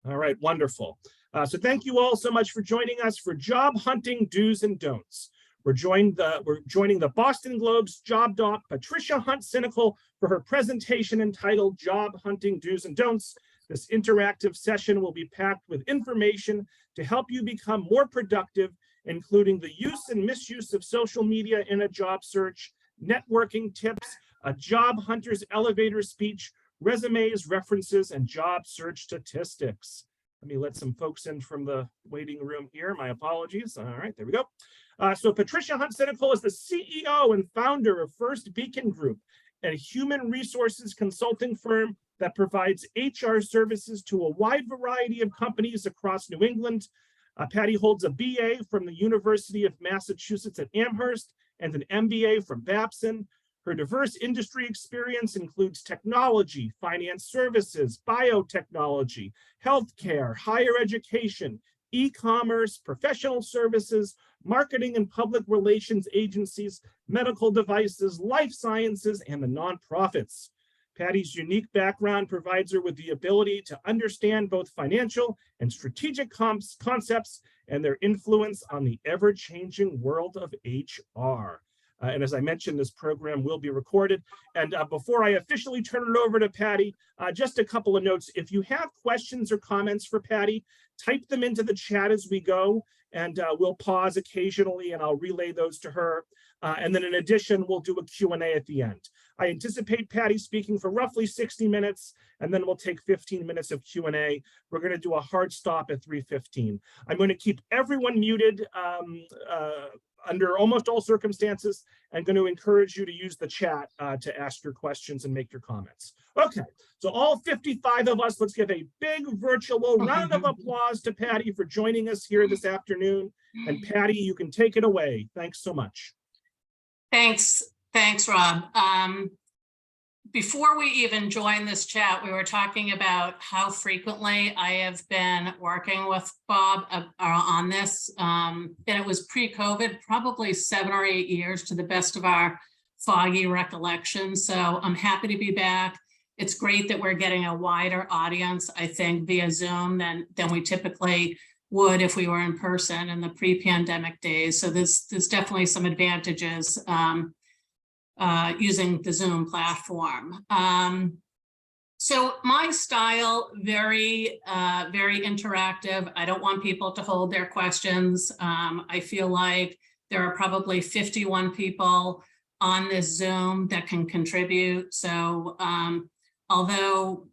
All right, wonderful. So thank you all so much for joining us for Job Hunting Do's and Don'ts. We're joining the Boston Globe's job doc, Patricia Hunt Cynical, for her presentation entitled Job Hunting Do's and Don'ts. This interactive session will be packed with information to help you become more productive, including the use and misuse of social media in a job search, networking tips, a job hunter's elevator speech, resumes, references, and job search statistics. Let me let some folks in from the waiting room here. My apologies. All right, there we go. So Patricia Hunt Cynical is the CEO and founder of First Beacon Group, a human resources consulting firm that provides HR services to a wide variety of companies across New England. Patty holds a BA from the University of Massachusetts at Amherst and an MBA from Babson. Her diverse industry experience includes technology, finance services, biotechnology, healthcare, higher education, e-commerce, professional services, marketing and public relations agencies, medical devices, life sciences, and the nonprofits. Patty's unique background provides her with the ability to understand both financial and strategic concepts and their influence on the ever-changing world of HR. And as I mentioned, this program will be recorded. And before I officially turn it over to Patty, just a couple of notes. If you have questions or comments for Patty, type them into the chat as we go, and we'll pause occasionally and I'll relay those to her. And then in addition, we'll do a Q&A at the end. I anticipate Patty speaking for roughly 60 minutes, and then we'll take 15 minutes of Q&A. We're going to do a hard stop at 3:15. I'm going to keep everyone muted under almost all circumstances. I'm going to encourage you to use the chat to ask your questions and make your comments. Okay, so all 55 of us, let's give a big virtual round of applause to Patty for joining us here this afternoon. And Patty, you can take it away. Thanks so much. Thanks, Rob. Before we even joined this chat, we were talking about how frequently I have been working with Bob on this. And it was pre-COVID, probably 7 or 8 years to the best of our foggy recollection. So I'm happy to be back. It's great that we're getting a wider audience, I think, via Zoom than we typically would if we were in person in the pre-pandemic days. So there's definitely some advantages using the Zoom platform. So my style, very interactive. I don't want people to hold their questions. I feel like there are probably 51 people on this Zoom that can contribute. So although,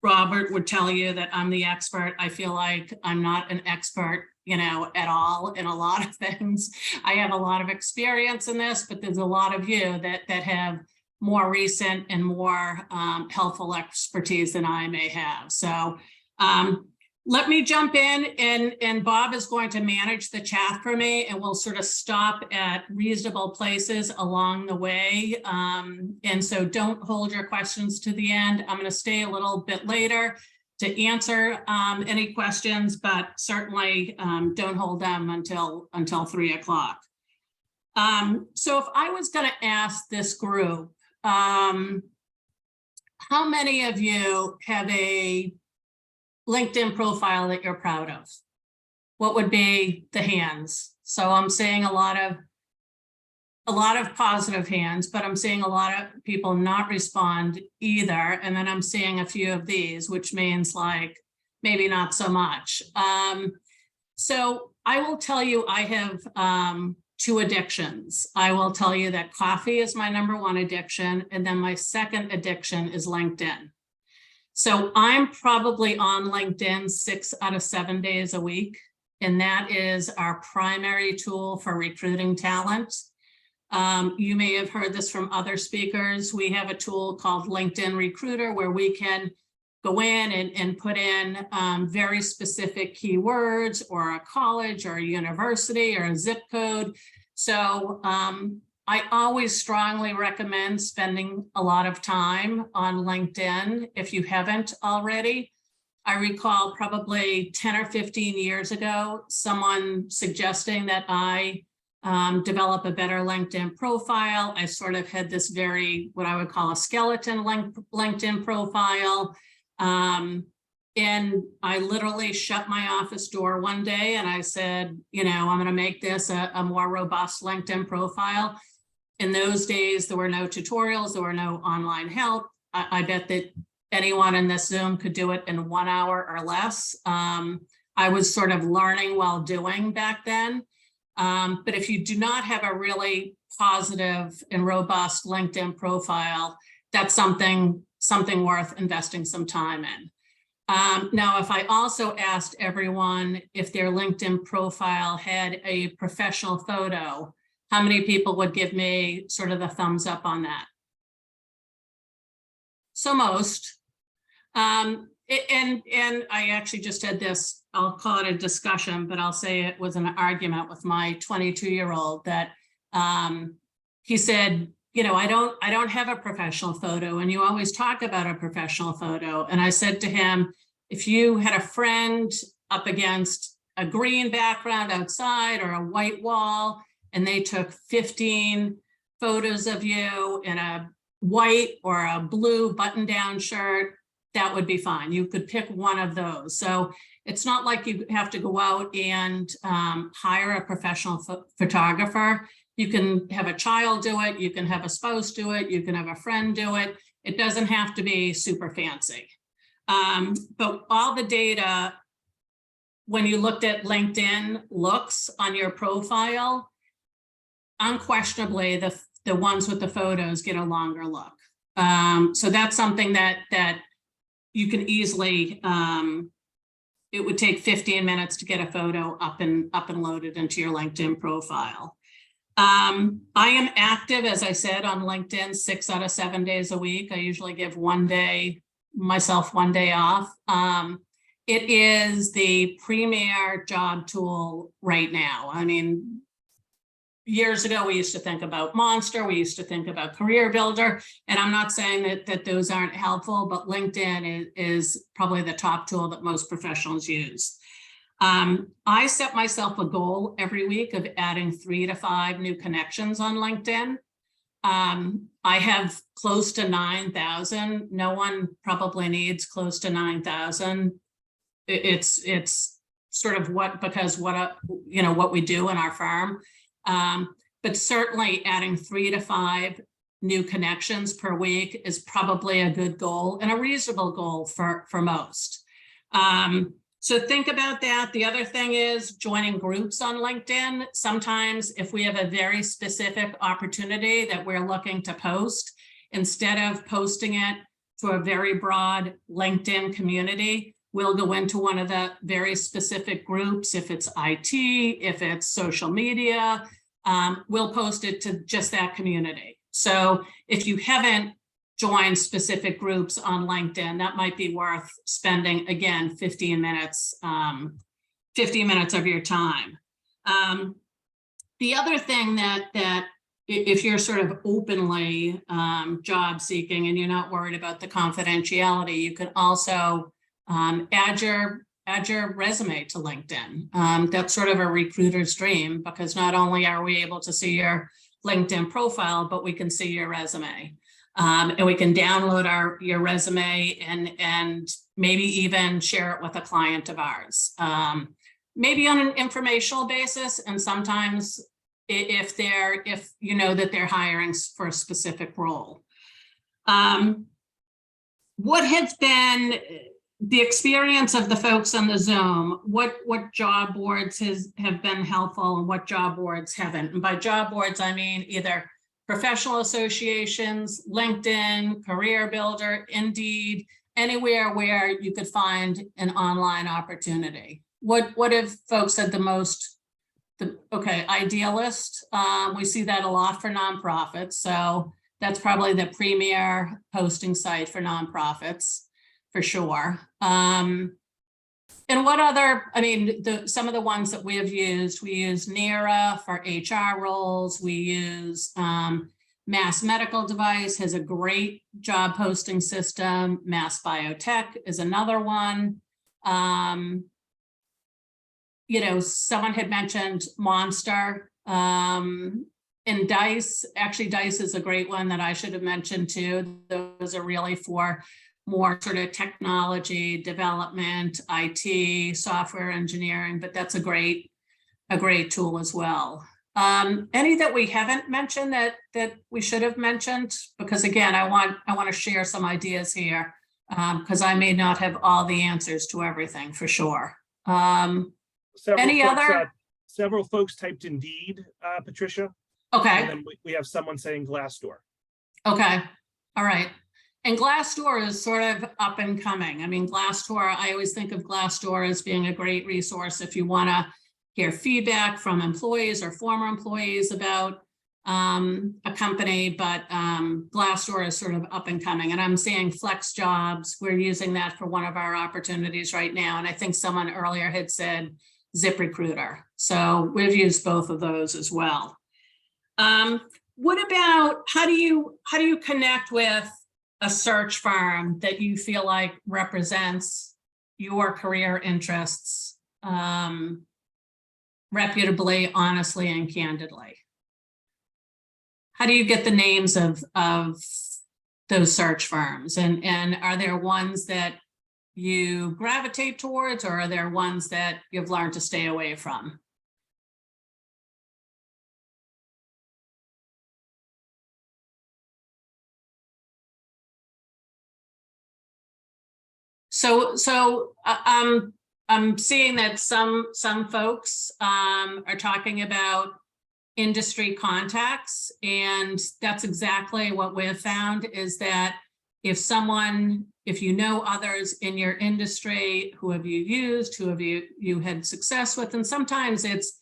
Robert would tell you that I'm the expert, I feel like I'm not an expert, at all in a lot of things. I have a lot of experience in this, but there's a lot of you that have more recent and more helpful expertise than I may have. So let me jump in, and Bob is going to manage the chat for me, and we'll sort of stop at reasonable places along the way. And so don't hold your questions to the end. I'm going to stay a little bit later to answer any questions, but certainly don't hold them until 3 o'clock. So if I was going to ask this group, how many of you have a LinkedIn profile that you're proud of? What would be the hands? So I'm seeing a lot of positive hands, but I'm seeing a lot of people not respond either. And then I'm seeing a few of these, which means like maybe not so much. So I will tell you, I have 2 addictions. I will tell you that coffee is my #1 addiction. And then my second addiction is LinkedIn. So I'm probably on LinkedIn 6 out of 7 days a week. And that is our primary tool for recruiting talent. You may have heard this from other speakers. We have a tool called LinkedIn Recruiter where we can go in and put in very specific keywords or a college or a university or a zip code. So I always strongly recommend spending a lot of time on LinkedIn if you haven't already. I recall probably 10 or 15 years ago, someone suggesting that I develop a better LinkedIn profile. I sort of had this what I would call a skeleton LinkedIn profile. And I literally shut my office door one day and I said, you know, I'm going to make this a more robust LinkedIn profile. In those days, there were no tutorials, there were no online help. I bet that anyone in this Zoom could do it in 1 hour or less. I was sort of learning while doing back then. But if you do not have a really positive and robust LinkedIn profile, that's something worth investing some time in. Now, if I also asked everyone if their LinkedIn profile had a professional photo, how many people would give me sort of the thumbs up on that? So most. And I actually just had this, I'll call it a discussion, but I'll say it was an argument with my 22-year-old that he said, you know, I don't have a professional photo, and you always talk about a professional photo. And I said to him, if you had a friend up against a green background outside or a white wall, and they took 15 photos of you in a white or a blue button-down shirt, that would be fine. You could pick one of those. So it's not like you have to go out and hire a professional photographer. You can have a child do it. You can have a spouse do it. You can have a friend do it. It doesn't have to be super fancy. But all the data, when you looked at LinkedIn looks on your profile, unquestionably, the ones with the photos get a longer look. So that's something that you can easily, it would take 15 minutes to get a photo up and loaded into your LinkedIn profile. I am active, as I said, on LinkedIn 6 out of 7 days a week. I usually give myself one day off. It is the premier job tool right now. I mean, years ago, we used to think about Monster, we used to think about Career Builder, and I'm not saying that those aren't helpful, but LinkedIn is probably the top tool that most professionals use. I set myself a goal every week of adding 3 to 5 new connections on LinkedIn. I have close to 9,000. No one probably needs close to 9,000. It's sort of what we do in our firm. But certainly adding 3 to 5 new connections per week is probably a good goal and a reasonable goal for most. So think about that. The other thing is joining groups on LinkedIn. Sometimes if we have a very specific opportunity that we're looking to post, instead of posting it to a very broad LinkedIn community, we'll go into one of the very specific groups. If it's IT, if it's social media, we'll post it to just that community. So if you haven't joined specific groups on LinkedIn, that might be worth spending, again, 15 minutes of your time. The other thing that if you're sort of openly job seeking and you're not worried about the confidentiality, you can also add your resume to LinkedIn. That's sort of a recruiter's dream, because not only are we able to see your LinkedIn profile, but we can see your resume. And we can download your resume and maybe even share it with a client of ours, maybe on an informational basis. And sometimes if you know that they're hiring for a specific role. What has been the experience of the folks on the Zoom? What job boards have been helpful and what job boards haven't? And by job boards, I mean either professional associations, LinkedIn, Career Builder, Indeed, anywhere where you could find an online opportunity. What have folks said the most? Okay, Idealist. We see that a lot for nonprofits. So that's probably the premier posting site for nonprofits, for sure. And what other, I mean, some of the ones that we use NERA for HR roles. We use Mass Medical Device has a great job posting system. Mass Biotech is another one. You know, someone had mentioned Monster and Dice. Actually, Dice is a great one that I should have mentioned too. Those are really for more sort of technology, development, IT, software engineering, but that's a great tool as well. Any that we haven't mentioned that we should have mentioned? Because again, I want to share some ideas here, because I may not have all the answers to everything for sure. Several folks typed Indeed, Patricia. Okay. And then we have someone saying Glassdoor. Okay. All right. And Glassdoor is sort of up and coming. I mean, Glassdoor, I always think of Glassdoor as being a great resource if you want to hear feedback from employees or former employees about a company, but Glassdoor is sort of up and coming. And I'm seeing Flex Jobs. We're using that for one of our opportunities right now. And I think someone earlier had said ZipRecruiter. So we've used both of those as well. What about, how do you connect with a search firm that you feel like represents your career interests reputably, honestly, and candidly? How do you get the names of those search firms? And are there ones that you gravitate towards, or are there ones that you've learned to stay away from? So I'm seeing that some folks are talking about industry contacts, and that's exactly what we've found, is that if you know others in your industry, who have you used, who have you had success with, and sometimes it's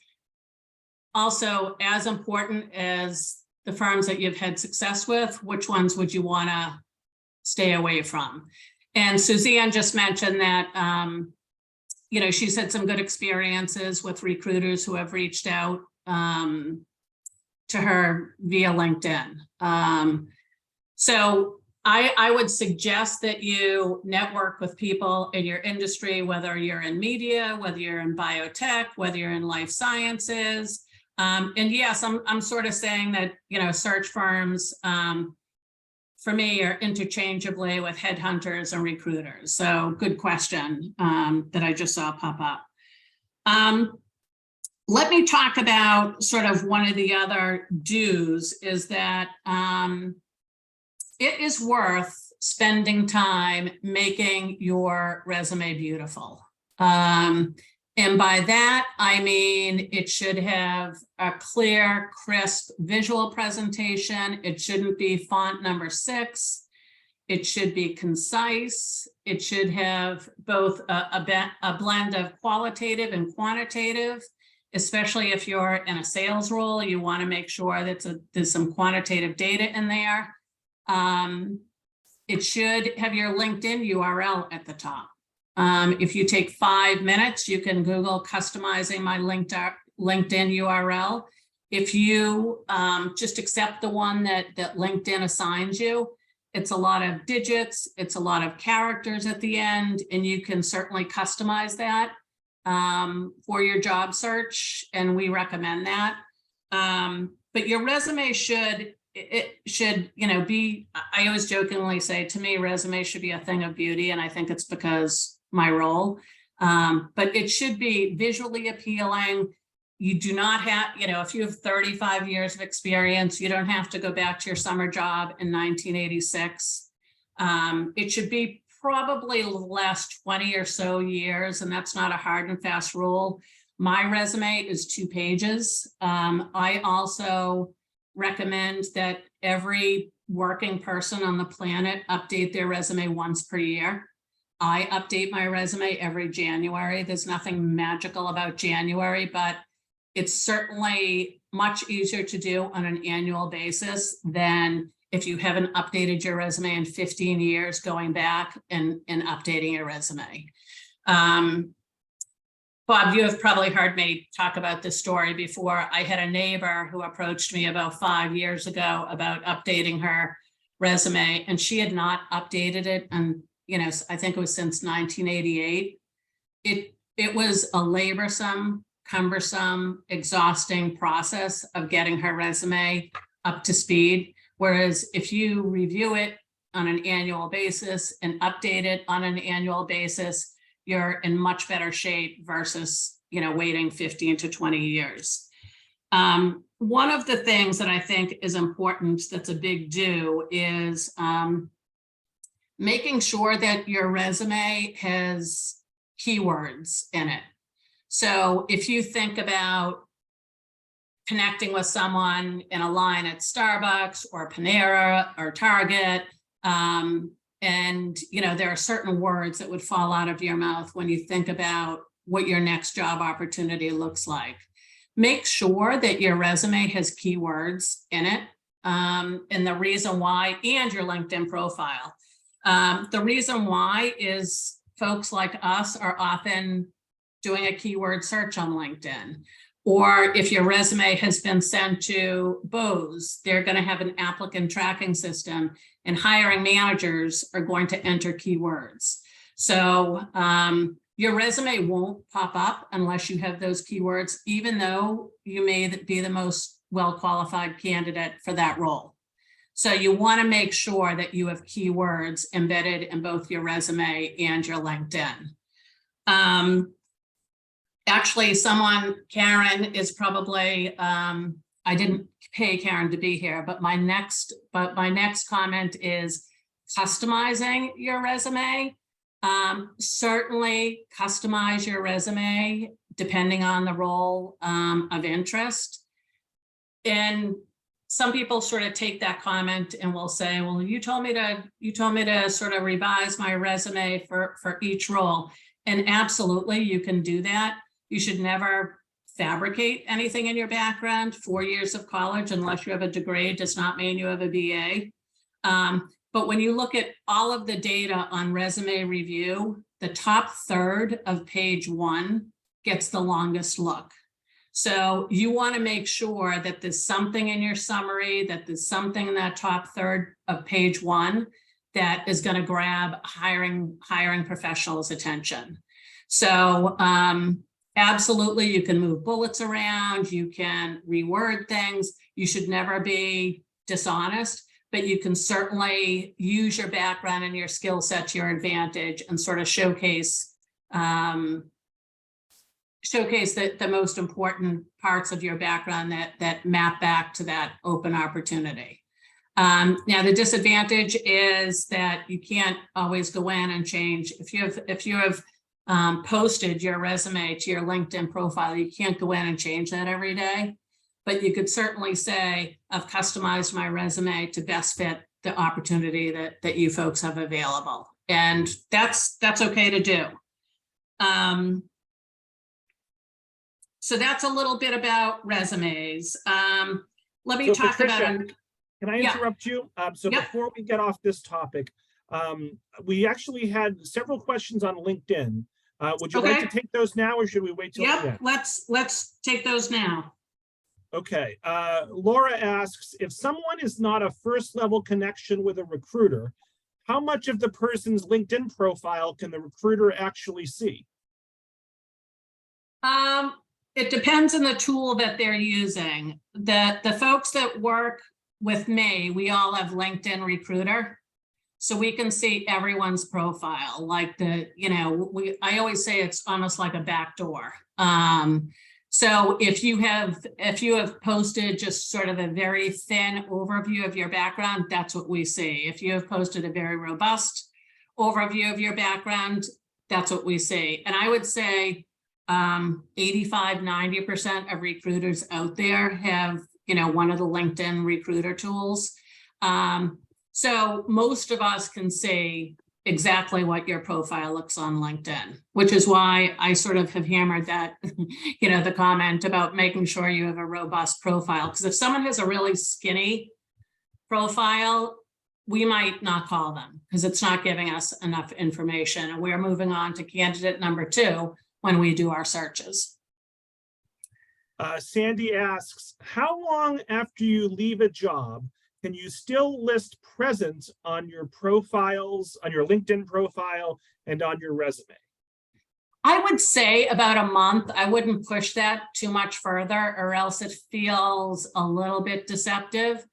also as important as the firms that you've had success with, which ones would you want to stay away from? And Suzanne just mentioned that, she's had some good experiences with recruiters who have reached out to her via LinkedIn. So I would suggest that you network with people in your industry, whether you're in media, whether you're in biotech, whether you're in life sciences. And yes, I'm sort of saying that, search firms, for me, are interchangeably with headhunters and recruiters. So good question that I just saw pop up. Let me talk about sort of one of the other do's, is that it is worth spending time making your resume beautiful. And by that, I mean, it should have a clear, crisp visual presentation. It shouldn't be font number 6. It should be concise. It should have both a blend of qualitative and quantitative, especially if you're in a sales role. You want to make sure that there's some quantitative data in there. It should have your LinkedIn URL at the top. If you take 5 minutes, you can Google customizing my LinkedIn URL. If you just accept the one that LinkedIn assigns you, it's a lot of digits, it's a lot of characters at the end, and you can certainly customize that for your job search, and we recommend that. But your resume should be, I always jokingly say, to me, resume should be a thing of beauty, and I think it's because my role, but it should be visually appealing. You do not have, if you have 35 years of experience, you don't have to go back to your summer job in 1986. It should be probably the last 20 or so years, and that's not a hard and fast rule. My resume is 2 pages. I also recommend that every working person on the planet update their resume once per year. I update my resume every January. There's nothing magical about January, but it's certainly much easier to do on an annual basis than if you haven't updated your resume in 15 years, going back and updating your resume. Bob, you have probably heard me talk about this story before. I had a neighbor who approached me about 5 years ago about updating her resume, and she had not updated it. And I think it was since 1988. It was a laborsome, cumbersome, exhausting process of getting her resume up to speed. Whereas if you review it on an annual basis and update it on an annual basis, you're in much better shape versus, waiting 15 to 20 years. One of the things that I think is important, that's a big do, is making sure that your resume has keywords in it. So if you think about connecting with someone in a line at Starbucks or Panera or Target, and there are certain words that would fall out of your mouth when you think about what your next job opportunity looks like. Make sure that your resume has keywords in it, and the reason why, and your LinkedIn profile. The reason why is folks like us are often doing a keyword search on LinkedIn. Or if your resume has been sent to Bose, they're going to have an applicant tracking system, and hiring managers are going to enter keywords. So your resume won't pop up unless you have those keywords, even though you may be the most well-qualified candidate for that role. So you want to make sure that you have keywords embedded in both your resume and your LinkedIn. Actually, Karen is probably, I didn't pay Karen to be here, but my next comment is customizing your resume. Certainly customize your resume depending on the role of interest. And some people sort of take that comment and will say, well, you told me to sort of revise my resume for each role. And absolutely, you can do that. You should never fabricate anything in your background. 4 years of college, unless you have a degree, does not mean you have a BA. But when you look at all of the data on resume review, the top third of page 1 gets the longest look. So you want to make sure that there's something in your summary, that there's something in that top third of page 1 that is going to grab hiring professionals' attention. So absolutely, you can move bullets around, you can reword things. You should never be dishonest, but you can certainly use your background and your skill set to your advantage and sort of showcase the most important parts of your background that map back to that open opportunity. Now, the disadvantage is that you can't always go in and change. If you have posted your resume to your LinkedIn profile, you can't go in and change that every day. But you could certainly say, I've customized my resume to best fit the opportunity that you folks have available. And that's okay to do. So that's a little bit about resumes. Let me talk Patricia, about. Can I interrupt you? Before we get off this topic, we actually had several questions on LinkedIn. Would you like to take those now, or should we wait till the end? Let's take those now. Okay. Laura asks, if someone is not a first level connection with a recruiter, how much of the person's LinkedIn profile can the recruiter actually see? It depends on the tool that they're using. The folks that work with me, we all have LinkedIn Recruiter. So we can see everyone's profile. Like I always say it's almost like a back door. So if you have posted just sort of a very thin overview of your background, that's what we see. If you have posted a very robust overview of your background, that's what we see. And I would say 85–90% of recruiters out there have, one of the LinkedIn Recruiter tools. So most of us can see exactly what your profile looks on LinkedIn, which is why I sort of have hammered that, the comment about making sure you have a robust profile. Because if someone has a really skinny profile, we might not call them because it's not giving us enough information. And we're moving on to candidate number 2 when we do our searches. Sandy asks, how long after you leave a job can you still list present on your profiles, on your LinkedIn profile, and on your resume? I would say about a month. I wouldn't push that too much further, or else it feels a little bit deceptive.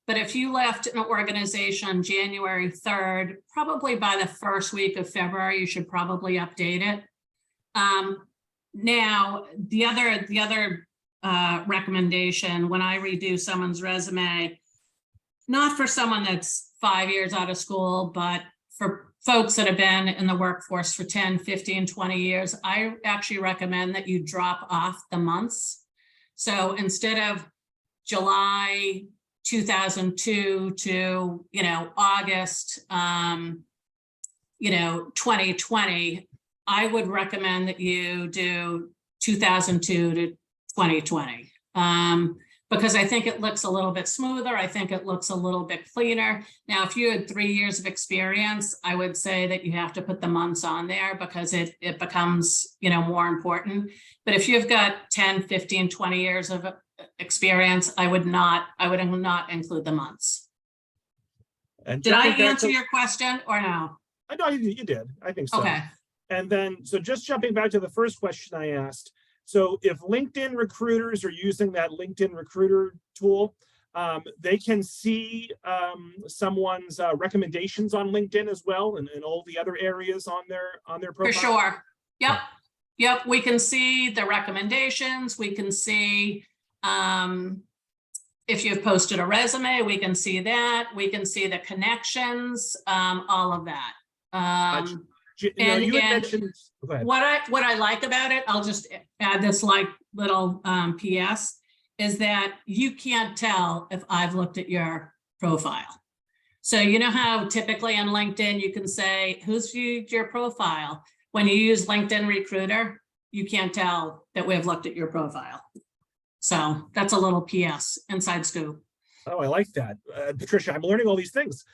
But if you left an organization January 3rd, probably by the first week of February, you should probably update it. Now, the other recommendation, when I redo someone's resume, not for someone that's 5 years out of school, but for folks that have been in the workforce for 10, 15, 20 years, I actually recommend that you drop off the months. So instead of July 2002 to, August, 2020, I would recommend that you do 2002 to 2020. Because I think it looks a little bit smoother. I think it looks a little bit cleaner. Now, if you had 3 years of experience, I would say that you have to put the months on there because it becomes, more important. But if you've got 10, 15, 20 years of experience, I would not include the months. And did I answer your question or no? I know you did. I think so. Okay. And then, so just jumping back to the first question I asked. So if LinkedIn recruiters are using that LinkedIn recruiter tool, they can see someone's recommendations on LinkedIn as well, and all the other areas on their profile. For sure. Yep. Yep. We can see the recommendations. We can see if you've posted a resume, we can see that. We can see the connections, all of that. You had mentioned, go ahead. What I like about it, I'll just add this little PS, is that you can't tell if I've looked at your profile. So you know how typically on LinkedIn you can say who's viewed your profile. When you use LinkedIn Recruiter, you can't tell that we've looked at your profile. So that's a little PS, inside scoop. Oh, I like that. Patricia, I'm learning all these things.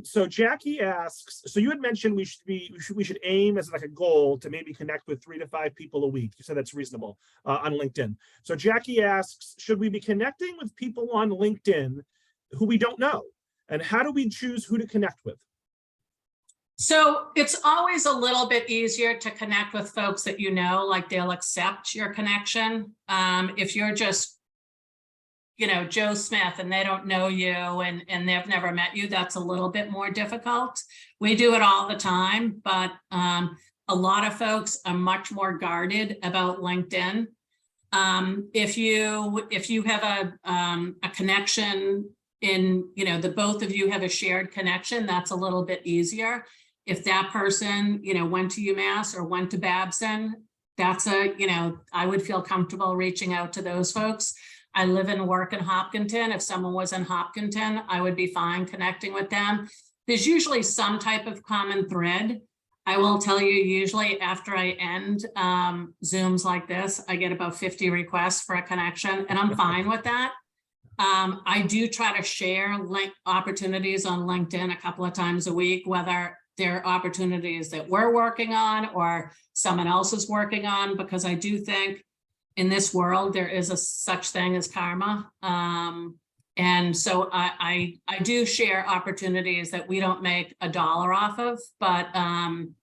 So Jackie asks, so you had mentioned we should aim as like a goal to maybe connect with 3 to 5 people a week. You said that's reasonable on LinkedIn. So Jackie asks, should we be connecting with people on LinkedIn who we don't know? And how do we choose who to connect with? So it's always a little bit easier to connect with folks that like they'll accept your connection. If you're just Joe Smith and they don't know you and they've never met you, that's a little bit more difficult. We do it all the time, but a lot of folks are much more guarded about LinkedIn. If you have a connection in, the both of you have a shared connection, that's a little bit easier. If that person, went to UMass or went to Babson, that's I would feel comfortable reaching out to those folks. I live and work in Hopkinton. If someone was in Hopkinton, I would be fine connecting with them. There's usually some type of common thread. I will tell you, usually after I end Zooms like this, I get about 50 requests for a connection, and I'm fine with that. I do try to share opportunities on LinkedIn a couple of times a week, whether they're opportunities that we're working on or someone else is working on, because I do think in this world, there is such thing as karma. And so I do share opportunities that we don't make $1 off of, but I'm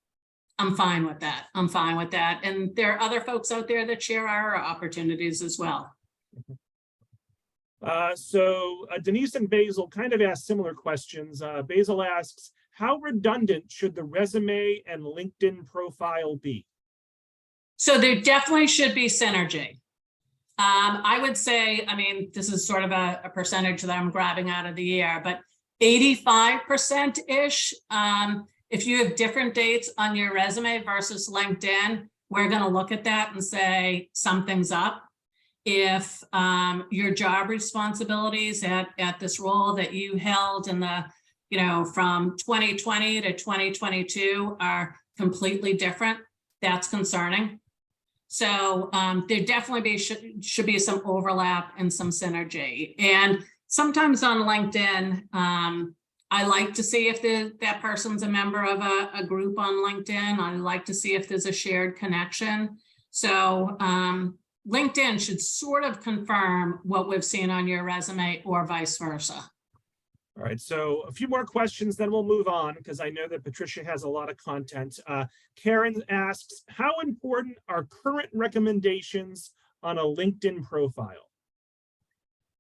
fine with that. I'm fine with that. And there are other folks out there that share our opportunities as well. So Denise and Basil kind of asked similar questions. Basil asks, how redundant should the resume and LinkedIn profile be? So there definitely should be synergy. I would say, this is sort of a percentage that I'm grabbing out of the air, but 85%-ish. If you have different dates on your resume versus LinkedIn, we're going to look at that and say something's up. If your job responsibilities at this role that you held in the, from 2020 to 2022 are completely different, that's concerning. So there definitely should be some overlap and some synergy. And sometimes on LinkedIn, I like to see if that person's a member of a group on LinkedIn. I like to see if there's a shared connection. So LinkedIn should sort of confirm what we've seen on your resume or vice versa. All right, so a few more questions, then we'll move on because I know that Patricia has a lot of content. Karen asks, how important are current recommendations on a LinkedIn profile?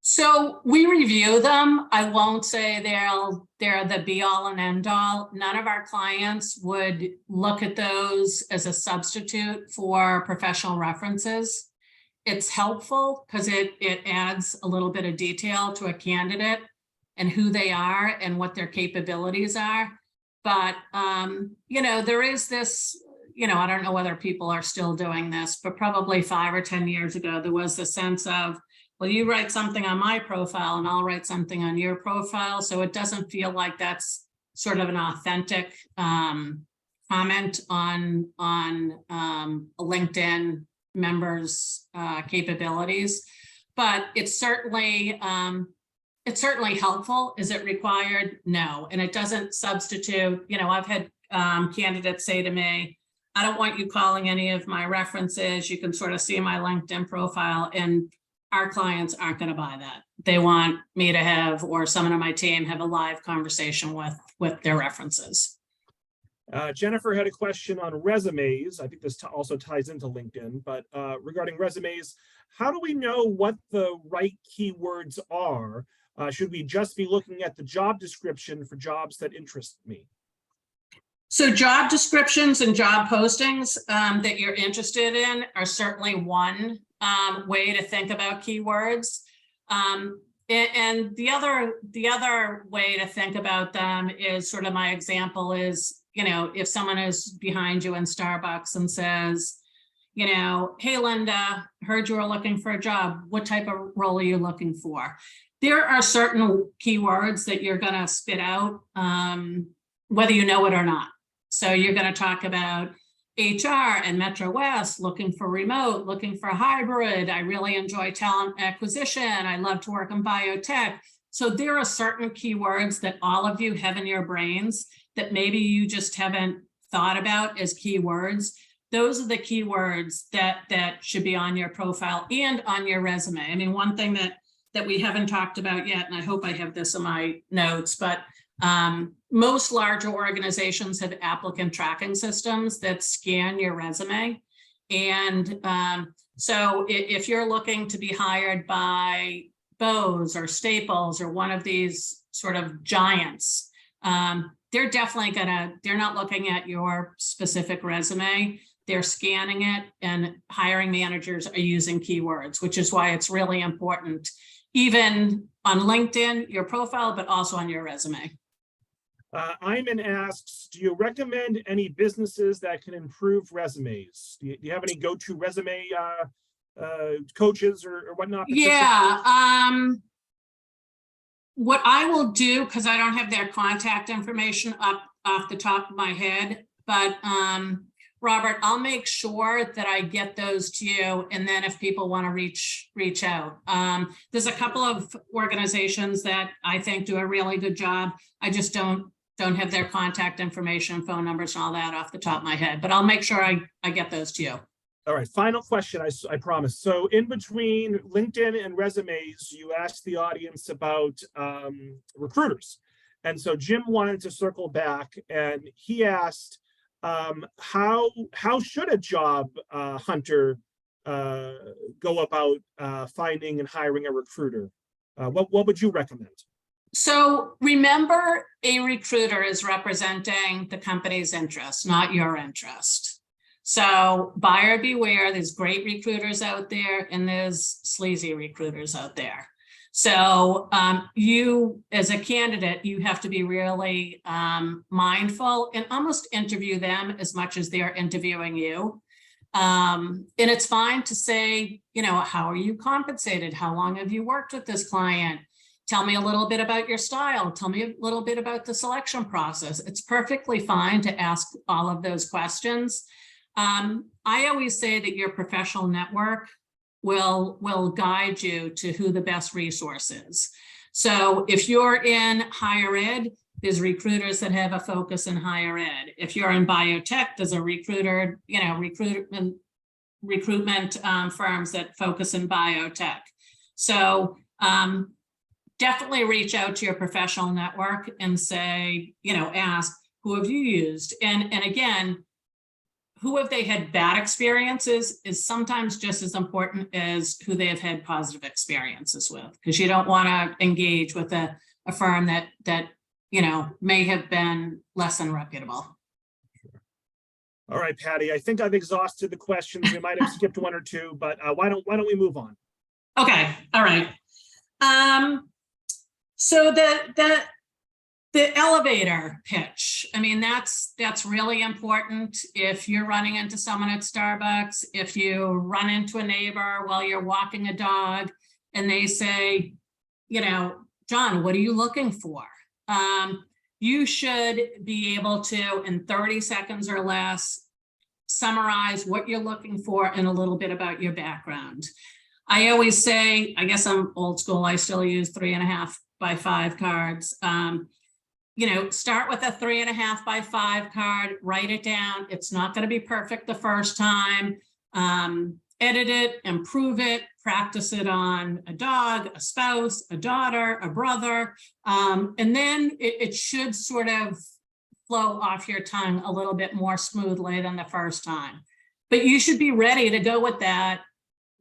So we review them. I won't say they're the be all and end all. None of our clients would look at those as a substitute for professional references. It's helpful because it adds a little bit of detail to a candidate and who they are and what their capabilities are. But, there is this, I don't know whether people are still doing this, but probably 5 or 10 years ago, there was the sense of, well, you write something on my profile and I'll write something on your profile. So it doesn't feel like that's sort of an authentic comment on a LinkedIn member's capabilities. But it's certainly helpful. Is it required? No. And it doesn't substitute, I've had candidates say to me, I don't want you calling any of my references. You can sort of see my LinkedIn profile, and our clients aren't going to buy that. They want me to have, or someone on my team have a live conversation with their references. Jennifer had a question on resumes. I think this also ties into LinkedIn, but regarding resumes, how do we know what the right keywords are? Should we just be looking at the job description for jobs that interest me? So job descriptions and job postings that you're interested in are certainly one way to think about keywords. And the other way to think about them is sort of my example is, if someone is behind you in Starbucks and says, hey, Linda, heard you were looking for a job. What type of role are you looking for? There are certain keywords that you're going to spit out, whether you know it or not. So you're going to talk about HR and Metro West, looking for remote, looking for hybrid. I really enjoy talent acquisition. I love to work in biotech. So there are certain keywords that all of you have in your brains that maybe you just haven't thought about as keywords. Those are the keywords that should be on your profile and on your resume. I mean, one thing that we haven't talked about yet, and I hope I have this in my notes, but most larger organizations have applicant tracking systems that scan your resume. And so if you're looking to be hired by Bose or Staples or one of these sort of giants, they're not looking at your specific resume. They're scanning it, and hiring managers are using keywords, which is why it's really important, even on LinkedIn, your profile, but also on your resume. Iman asks, do you recommend any businesses that can improve resumes? Do you have any go-to resume coaches or whatnot? Yeah. What I will do, because I don't have their contact information up off the top of my head, but Robert, I'll make sure that I get those to you. And then if people want to reach out, there's a couple of organizations that I think do a really good job. I just don't have their contact information, phone numbers, and all that off the top of my head, but I'll make sure I get those to you. All right, final question, I promise. So in between LinkedIn and resumes, you asked the audience about recruiters. And so Jim wanted to circle back, and he asked, how should a job hunter go about finding and hiring a recruiter? What would you recommend? So remember, a recruiter is representing the company's interest, not your interest. So buyer beware, there's great recruiters out there and there's sleazy recruiters out there. So you, as a candidate, you have to be really mindful and almost interview them as much as they're interviewing you. And it's fine to say, how are you compensated? How long have you worked with this client? Tell me a little bit about your style. Tell me a little bit about the selection process. It's perfectly fine to ask all of those questions. I always say that your professional network will guide you to who the best resource is. So if you're in higher ed, there's recruiters that have a focus in higher ed. If you're in biotech, there's a recruitment firms that focus in biotech. So definitely reach out to your professional network and say, ask, who have you used? And again, who have they had bad experiences is sometimes just as important as who they have had positive experiences with, because you don't want to engage with a firm that may have been less than reputable. All right, Patty, I think I've exhausted the questions. We might have skipped one or two, but why don't we move on? Okay, all right. So the elevator pitch, I mean, that's really important. If you're running into someone at Starbucks, if you run into a neighbor while you're walking a dog and they say, John, what are you looking for? You should be able to, in 30 seconds or less, summarize what you're looking for and a little bit about your background. I always say, I guess I'm old school, I still use 3.5 by 5 cards. Start with a 3.5 by 5 card, write it down. It's not going to be perfect the first time. Edit it, improve it, practice it on a dog, a spouse, a daughter, a brother. And then it should sort of flow off your tongue a little bit more smoothly than the first time. But you should be ready to go with that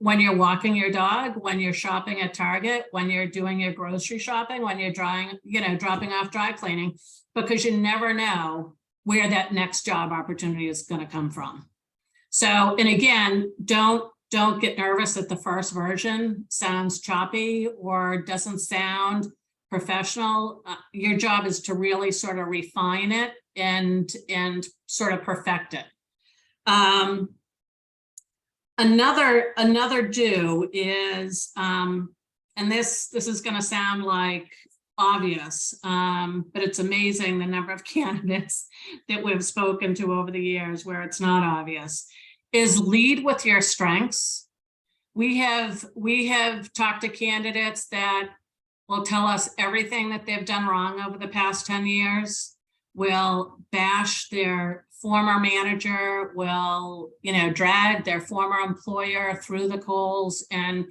when you're walking your dog, when you're shopping at Target, when you're doing your grocery shopping, when you're dropping off dry cleaning, because you never know where that next job opportunity is going to come from. So, and again, don't get nervous that the first version sounds choppy or doesn't sound professional. Your job is to really sort of refine it and sort of perfect it. Another do is, and this is going to sound like obvious, but it's amazing the number of candidates that we've spoken to over the years where it's not obvious, is lead with your strengths. We have talked to candidates that will tell us everything that they've done wrong over the past 10 years, will bash their former manager, will, drag their former employer through the coals. And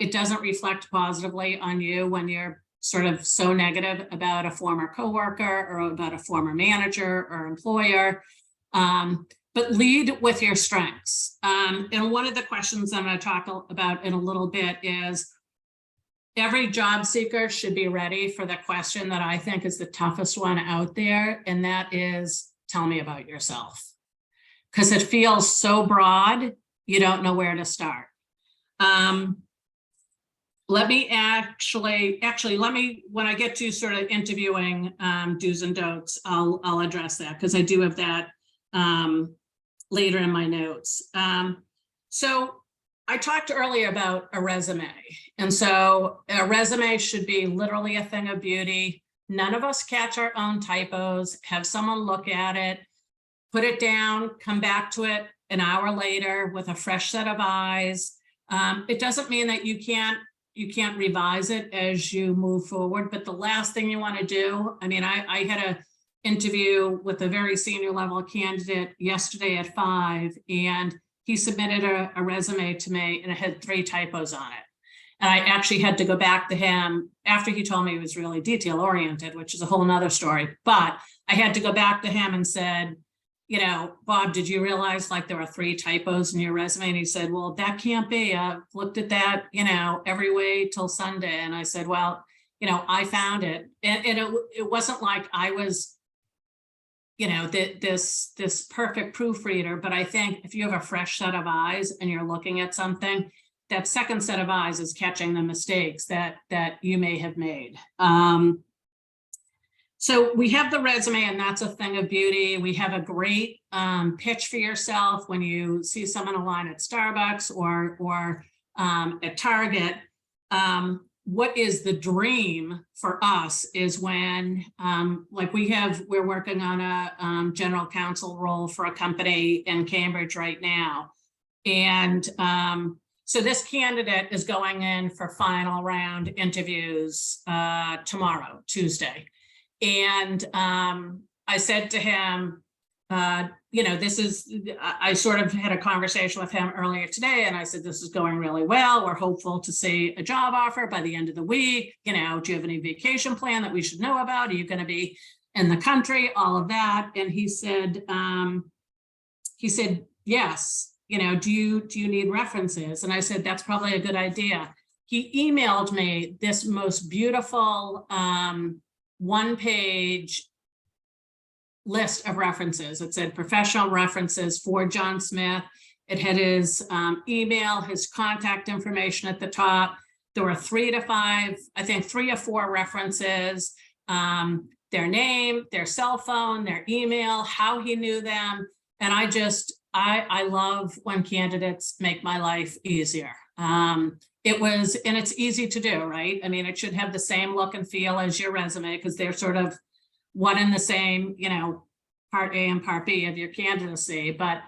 it doesn't reflect positively on you when you're sort of so negative about a former coworker or about a former manager or employer. But lead with your strengths. And one of the questions I'm going to talk about in a little bit is every job seeker should be ready for the question that I think is the toughest one out there. And that is, tell me about yourself. Because it feels so broad, you don't know where to start. Let me when I get to sort of interviewing do's and don'ts, I'll address that because I do have that later in my notes. So I talked earlier about a resume. And so a resume should be literally a thing of beauty. None of us catch our own typos, have someone look at it, put it down, come back to it an hour later with a fresh set of eyes. It doesn't mean that you can't revise it as you move forward, but the last thing you want to do, I mean, I had an interview with a very senior level candidate yesterday at 5, and he submitted a resume to me and it had 3 typos on it. And I actually had to go back to him after he told me he was really detail oriented, which is a whole nother story. But I had to go back to him and said, Bob, did you realize like there were 3 typos in your resume? And he said, well, that can't be. I've looked at that, every way till Sunday. And I said, well, I found it. And it wasn't like I was, this perfect proofreader. But I think if you have a fresh set of eyes and you're looking at something, that second set of eyes is catching the mistakes that you may have made. So we have the resume, and that's a thing of beauty. We have a great pitch for yourself when you see someone in line at Starbucks or at Target. What is the dream for us is when, we're working on a general counsel role for a company in Cambridge right now. And so this candidate is going in for final round interviews tomorrow, Tuesday. And I said to him, I sort of had a conversation with him earlier today, and I said, this is going really well. We're hopeful to see a job offer by the end of the week. Do you have any vacation plan that we should know about? Are you going to be in the country? All of that. And he said, he said, yes, do you need references? And I said, that's probably a good idea. He emailed me this most beautiful 1-page list of references. It said professional references for John Smith. It had his email, his contact information at the top. There were 3 to 5, I think 3 or 4 references, their name, their cell phone, their email, how he knew them. And I love when candidates make my life easier. And it's easy to do, right? I mean, it should have the same look and feel as your resume, because they're sort of one and the same, part A and part B of your candidacy. But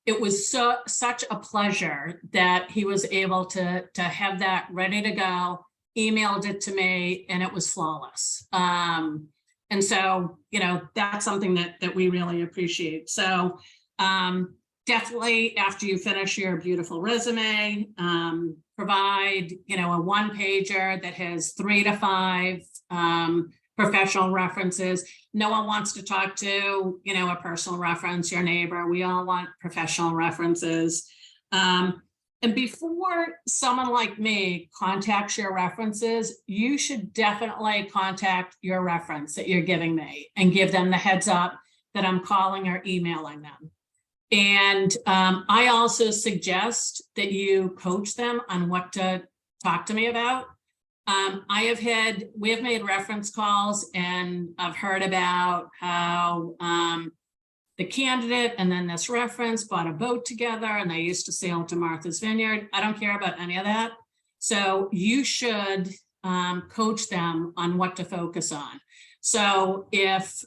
it was such a pleasure that he was able to have that ready to go, emailed it to me, and it was flawless. And so, that's something that we really appreciate. So definitely after you finish your beautiful resume, provide, a 1-pager that has 3 to 5 professional references. No one wants to talk to, a personal reference, your neighbor. We all want professional references. And before someone like me contacts your references, you should definitely contact your reference that you're giving me and give them the heads up that I'm calling or emailing them. And I also suggest that you coach them on what to talk to me about. We have made reference calls, and I've heard about how the candidate and then this reference bought a boat together and they used to sail to Martha's Vineyard. I don't care about any of that. So you should coach them on what to focus on. So if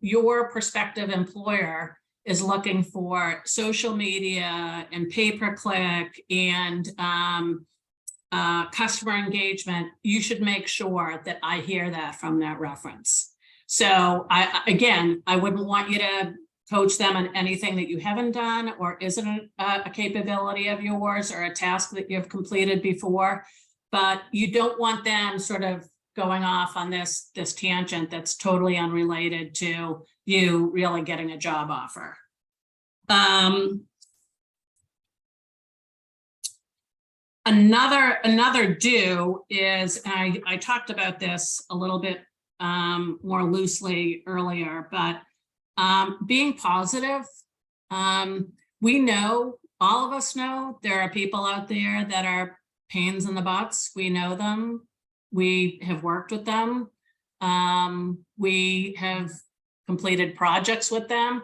your prospective employer is looking for social media and pay-per-click and customer engagement, you should make sure that I hear that from that reference. So I wouldn't want you to coach them on anything that you haven't done or isn't a capability of yours or a task that you've completed before, but you don't want them sort of going off on this tangent that's totally unrelated to you really getting a job offer. Another do is, and I talked about this a little bit more loosely earlier, but being positive. We know, all of us know, there are people out there that are pains in the butts. We know them. We have worked with them. We have completed projects with them.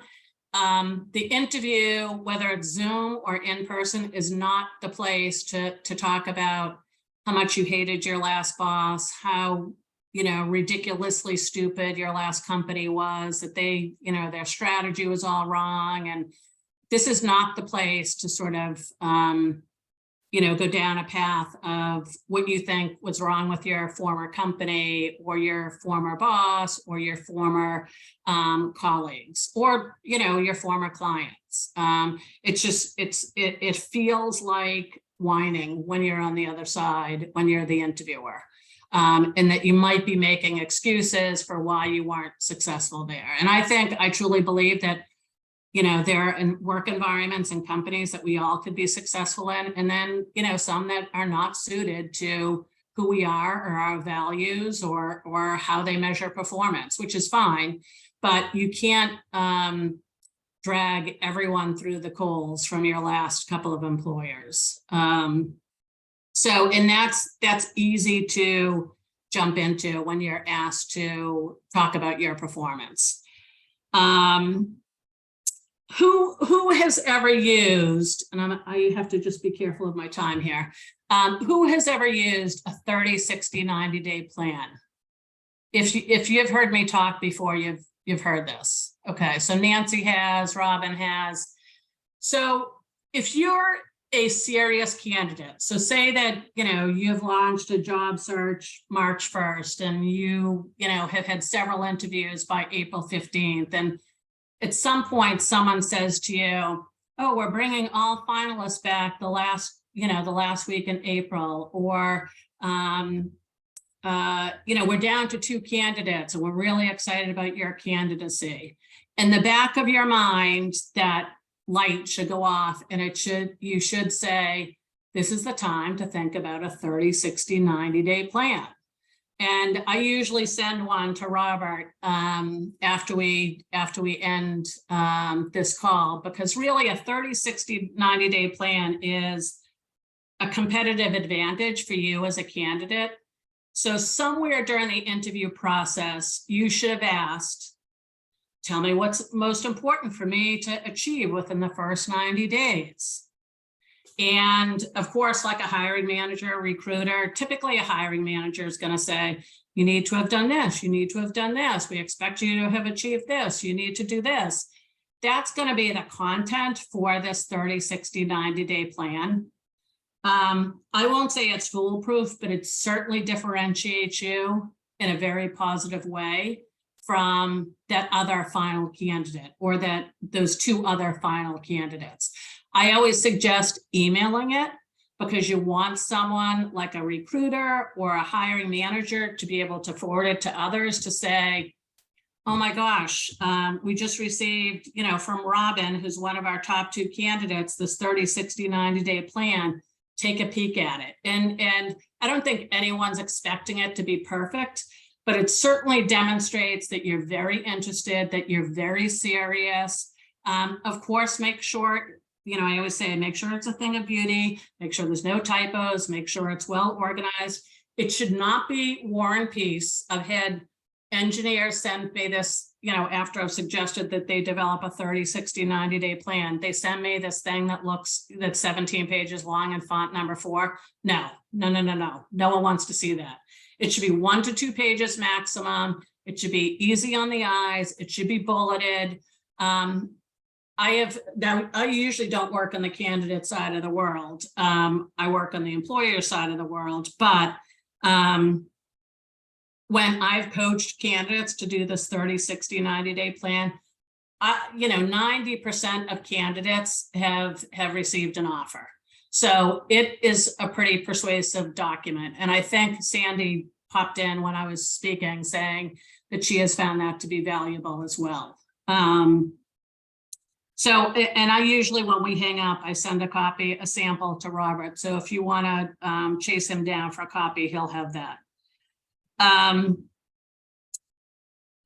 The interview, whether it's Zoom or in person, is not the place to talk about how much you hated your last boss, how ridiculously stupid your last company was, that they, their strategy was all wrong. And this is not the place to sort of, go down a path of what you think was wrong with your former company or your former boss or your former colleagues or, your former clients. It feels like whining when you're on the other side, when you're the interviewer. And that you might be making excuses for why you weren't successful there. And I truly believe that, there are work environments and companies that we all could be successful in. And then, some that are not suited to who we are or our values or how they measure performance, which is fine. But you can't drag everyone through the coals from your last couple of employers. And that's easy to jump into when you're asked to talk about your performance. Who has ever used, and I have to just be careful of my time here. Who has ever used a 30, 60, 90-day plan? If you've heard me talk before, you've heard this. Okay, so Nancy has, Robin has. So if you're a serious candidate, so say that you've launched a job search March 1st and you have had several interviews by April 15th, and at some point someone says to you, oh, we're bringing all finalists back the last week in April, or we're down to 2 candidates and we're really excited about your candidacy. in the back of your mind, that light should go off, and you should say, this is the time to think about a 30, 60, 90-day plan. And I usually send one to Robert after we end this call, because really a 30, 60, 90-day plan is a competitive advantage for you as a candidate. So somewhere during the interview process, you should have asked, tell me what's most important for me to achieve within the first 90 days. And of course, like a hiring manager, recruiter, typically a hiring manager is going to say, you need to have done this, you need to have done this, we expect you to have achieved this, you need to do this. That's going to be the content for this 30, 60, 90-day plan. I won't say it's foolproof, but it certainly differentiates you in a very positive way from that other final candidate, or those two other final candidates. I always suggest emailing it, because you want someone like a recruiter or a hiring manager to be able to forward it to others to say, oh my gosh, we just received, from Robin, who's one of our top 2 candidates, this 30, 60, 90-day plan. Take a peek at it. And I don't think anyone's expecting it to be perfect, but it certainly demonstrates that you're very interested, that you're very serious. Of course, make sure, I always say, make sure it's a thing of beauty, make sure there's no typos, make sure it's well organized. It should not be War and Peace. I've had engineers send me this, after I've suggested that they develop a 30, 60, 90-day plan. They send me this thing that's 17 pages long and font number 4. No. No one wants to see that. It should be 1 to 2 pages maximum. It should be easy on the eyes. It should be bulleted. I usually don't work on the candidate side of the world. I work on the employer side of the world, but when I've coached candidates to do this 30, 60, 90-day plan, 90% of candidates have received an offer. So it is a pretty persuasive document. And I think Sandy popped in when I was speaking, saying that she has found that to be valuable as well. And I usually, when we hang up, I send a sample to Robert. So if you want to chase him down for a copy, he'll have that.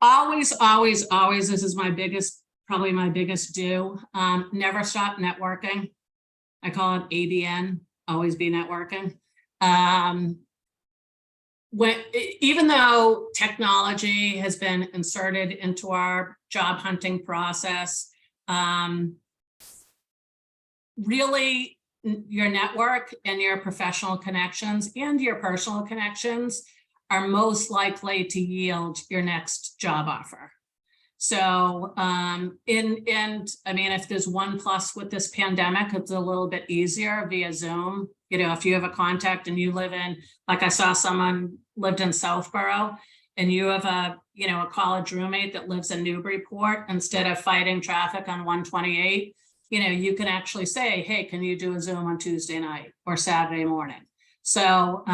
Always, this is probably my biggest do. Never stop networking. I call it ABN, always be networking. Even though technology has been inserted into our job hunting process, really your network and your professional connections and your personal connections are most likely to yield your next job offer. So, if there's one plus with this pandemic, it's a little bit easier via Zoom. If you have a contact and you live in, like I saw someone lived in Southborough, and you have a college roommate that lives in Newburyport, instead of fighting traffic on 128, you can actually say, hey, can you do a Zoom on Tuesday night or Saturday morning? So,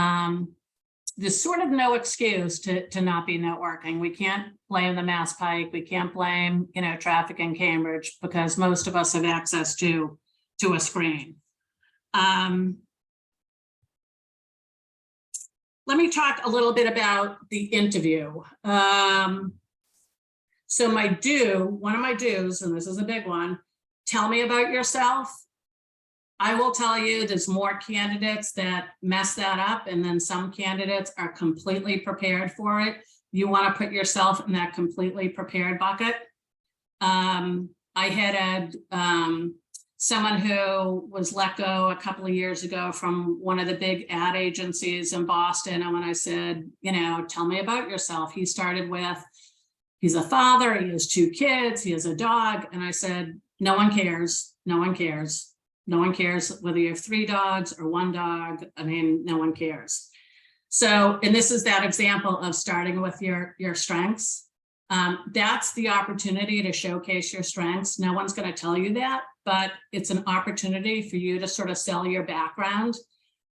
there's sort of no excuse to not be networking. We can't blame the Mass Pike. We can't blame, traffic in Cambridge, because most of us have access to a screen. Let me talk a little bit about the interview. So one of my do's, and this is a big one, tell me about yourself. I will tell you, there's more candidates that mess that up, and then some candidates are completely prepared for it. You want to put yourself in that completely prepared bucket. I had someone who was let go a couple of years ago from one of the big ad agencies in Boston. And when I said, tell me about yourself, he started with, he's a father, he has 2 kids, he has a dog. And I said, no one cares. No one cares. No one cares whether you have 3 dogs or 1 dog. No one cares. So, and this is that example of starting with your strengths. That's the opportunity to showcase your strengths. No one's going to tell you that, but it's an opportunity for you to sort of sell your background.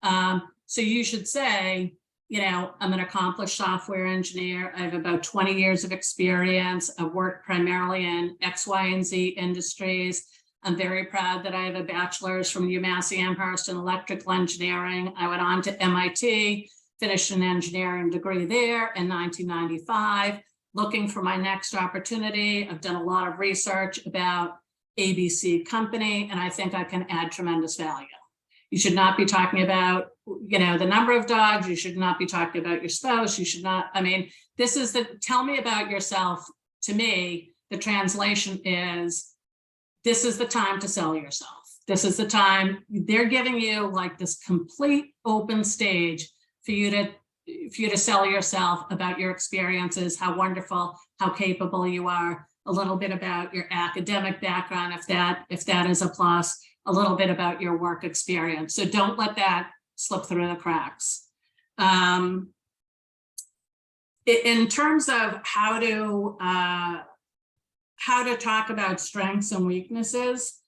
So you should say, I'm an accomplished software engineer. I have about 20 years of experience. I've worked primarily in X, Y, and Z industries. I'm very proud that I have a bachelor's from UMass Amherst in electrical engineering. I went on to MIT, finished an engineering degree there in 1995. Looking for my next opportunity. I've done a lot of research about ABC company, and I think I can add tremendous value. You should not be talking about, the number of dogs. You should not be talking about your spouse. You should not, this is tell me about yourself. To me, the translation is, this is the time to sell yourself. This is the time. They're giving you like this complete open stage for you to sell yourself about your experiences, how wonderful, how capable you are, a little bit about your academic background, if that is a plus, a little bit about your work experience. So don't let that slip through the cracks. In terms of how to talk about strengths and weaknesses,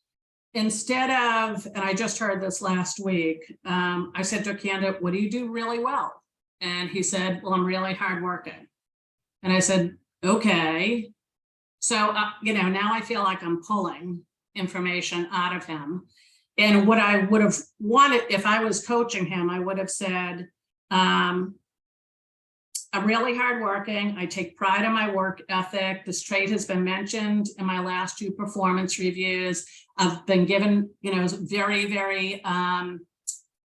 instead of, and I just heard this last week, I said to a candidate, what do you do really well? And he said, well, I'm really hardworking. And I said, okay. So, now I feel like I'm pulling information out of him. And what I would have wanted, if I was coaching him, I would have said, I'm really hardworking. I take pride in my work ethic. This trait has been mentioned in my last 2 performance reviews. I've been given, very, very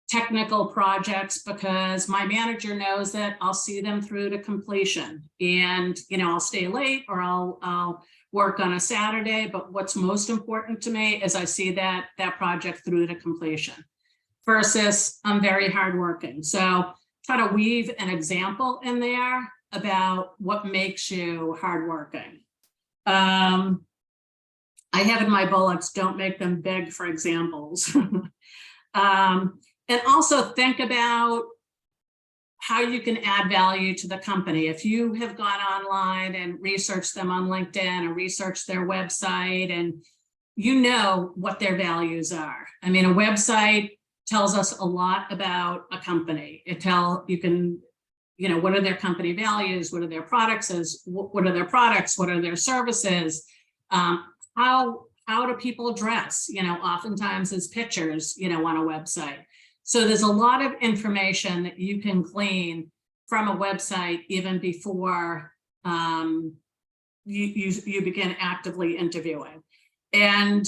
technical projects because my manager knows that I'll see them through to completion. And, I'll stay late or I'll work on a Saturday. But what's most important to me is I see that project through to completion versus I'm very hardworking. So try to weave an example in there about what makes you hardworking. I have in my bullets, don't make them beg for examples. And also think about how you can add value to the company. If you have gone online and researched them on LinkedIn or researched their website and what their values are. A website tells us a lot about a company. What are their company values? What are their products? What are their products? What are their services? How do people dress? Oftentimes it's pictures, on a website. So there's a lot of information that you can glean from a website even before you begin actively interviewing. And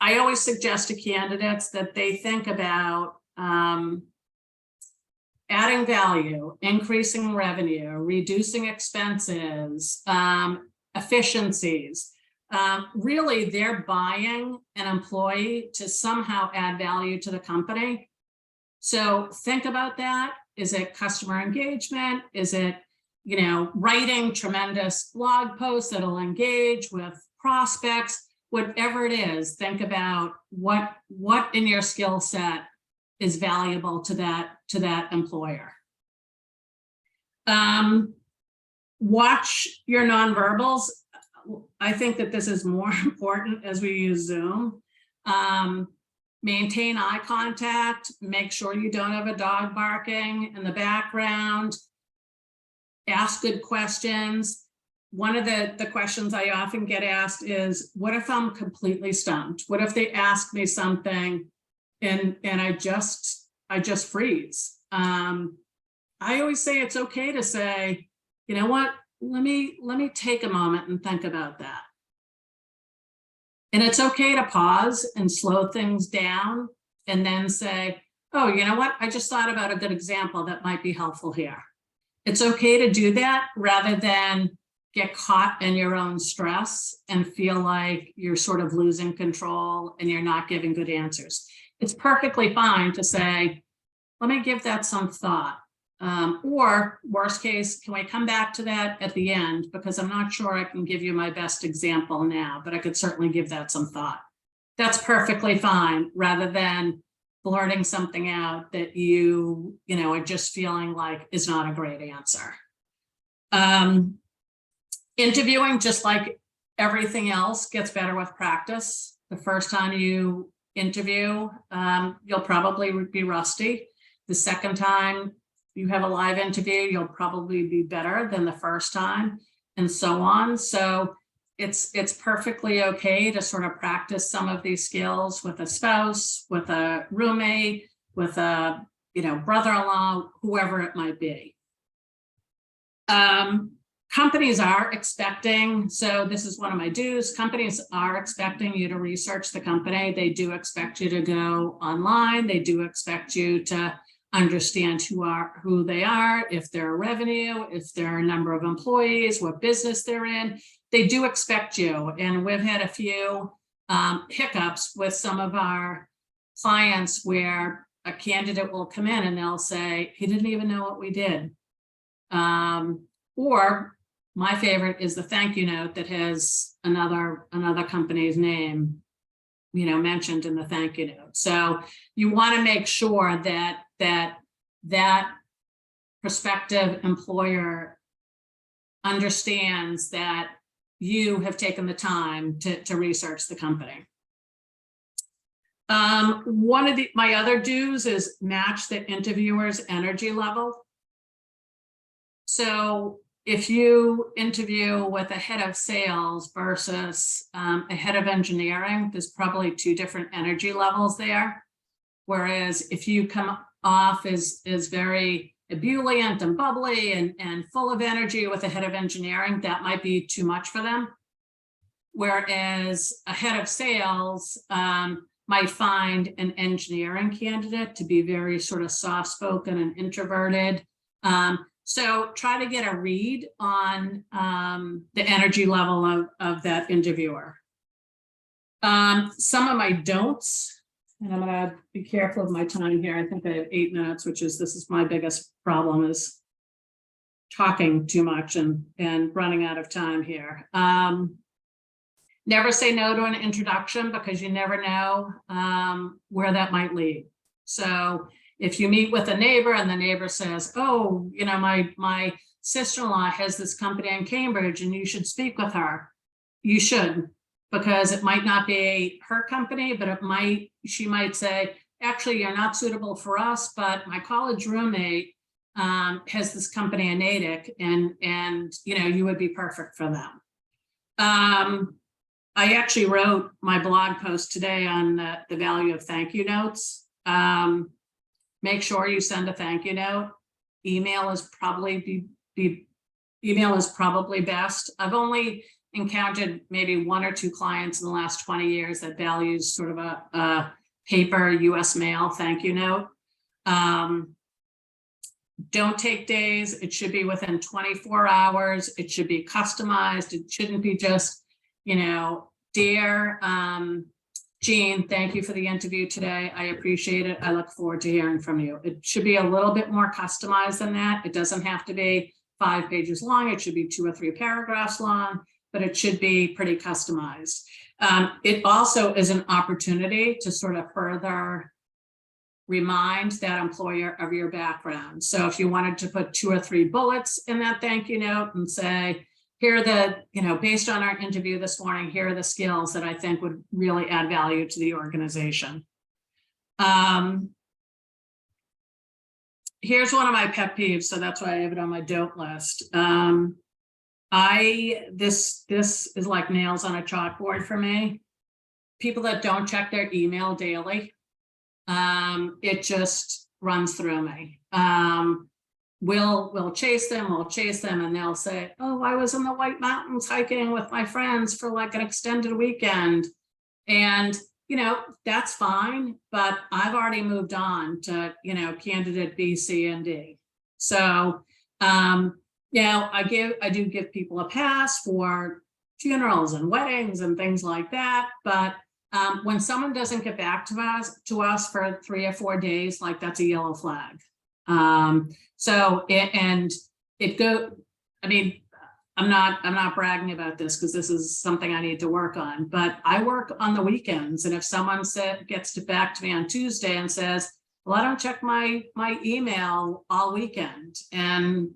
I always suggest to candidates that they think about adding value, increasing revenue, reducing expenses, efficiencies. Really, they're buying an employee to somehow add value to the company. So think about that. Is it customer engagement? Is it, writing tremendous blog posts that'll engage with prospects? Whatever it is, think about what in your skill set is valuable to that employer. Watch your nonverbals. I think that this is more important as we use Zoom. Maintain eye contact, make sure you don't have a dog barking in the background, ask good questions. One of the questions I often get asked is, what if I'm completely stumped? What if they ask me something and I just freeze? I always say it's okay to say, you know what? Let me take a moment and think about that. And it's okay to pause and slow things down and then say, oh, you know what? I just thought about a good example that might be helpful here. It's okay to do that rather than get caught in your own stress and feel like you're sort of losing control and you're not giving good answers. It's perfectly fine to say, let me give that some thought. Or worst case, can we come back to that at the end? Because I'm not sure I can give you my best example now, but I could certainly give that some thought. That's perfectly fine, rather than blurting something out that you are just feeling like is not a great answer. Interviewing, just like everything else, gets better with practice. The first time you interview, you'll probably be rusty. The second time you have a live interview, you'll probably be better than the first time, and so on. So it's perfectly okay to sort of practice some of these skills with a spouse, with a roommate, with a, brother-in-law, whoever it might be. Companies are expecting, so this is one of my dues, companies are expecting you to research the company. They do expect you to go online. They do expect you to understand who they are, if they're revenue, if there are a number of employees, what business they're in. They do expect you. And we've had a few hiccups with some of our clients where a candidate will come in and they'll say, he didn't even know what we did. Or my favorite is the thank you note that has another company's name, mentioned in the thank you note. So you want to make sure that prospective employer understands that you have taken the time to research the company. One of my other dues is match the interviewer's energy level. So if you interview with a head of sales versus a head of engineering, there's probably two different energy levels there. Whereas if you come off as very ebullient and bubbly and full of energy with a head of engineering, that might be too much for them. Whereas a head of sales might find an engineering candidate to be very sort of soft-spoken and introverted. So try to get a read on the energy level of that interviewer. Some of my don'ts, and I'm gonna be careful of my time here. I think I have 8 minutes, this is my biggest problem, is talking too much and running out of time here. Never say no to an introduction, because you never know where that might lead. So if you meet with a neighbor and the neighbor says, oh, my sister-in-law has this company in Cambridge and you should speak with her, you should, because it might not be her company, but she might say, actually, you're not suitable for us, but my college roommate has this company in Natick, and you would be perfect for them. I actually wrote my blog post today on the value of thank you notes. Make sure you send a thank you note. Email is probably best. I've only encountered maybe 1 or 2 clients in the last 20 years that values sort of a paper US mail thank you note. Don't take days. It should be within 24 hours. It should be customized. It shouldn't be just, dear Jean, thank you for the interview today. I appreciate it. I look forward to hearing from you. It should be a little bit more customized than that. It doesn't have to be 5 pages long. It should be 2 or 3 paragraphs long, but it should be pretty customized. It also is an opportunity to sort of further remind that employer of your background. So if you wanted to put 2 or 3 bullets in that thank you note and say, here are the, based on our interview this morning, here are the skills that I think would really add value to the organization. Here's one of my pet peeves, so that's why I have it on my don't list. This is like nails on a chalkboard for me. People that don't check their email daily, it just runs through me. We'll chase them, and they'll say, oh, I was in the White Mountains hiking with my friends for like an extended weekend. And, that's fine, but I've already moved on to, candidate B, C, and D. So, I do give people a pass for funerals and weddings and things like that. But when someone doesn't get back to us for 3 or 4 days, like that's a yellow flag. I'm not bragging about this because this is something I need to work on, but I work on the weekends. And if someone gets back to me on Tuesday and says, well, I don't check my email all weekend, and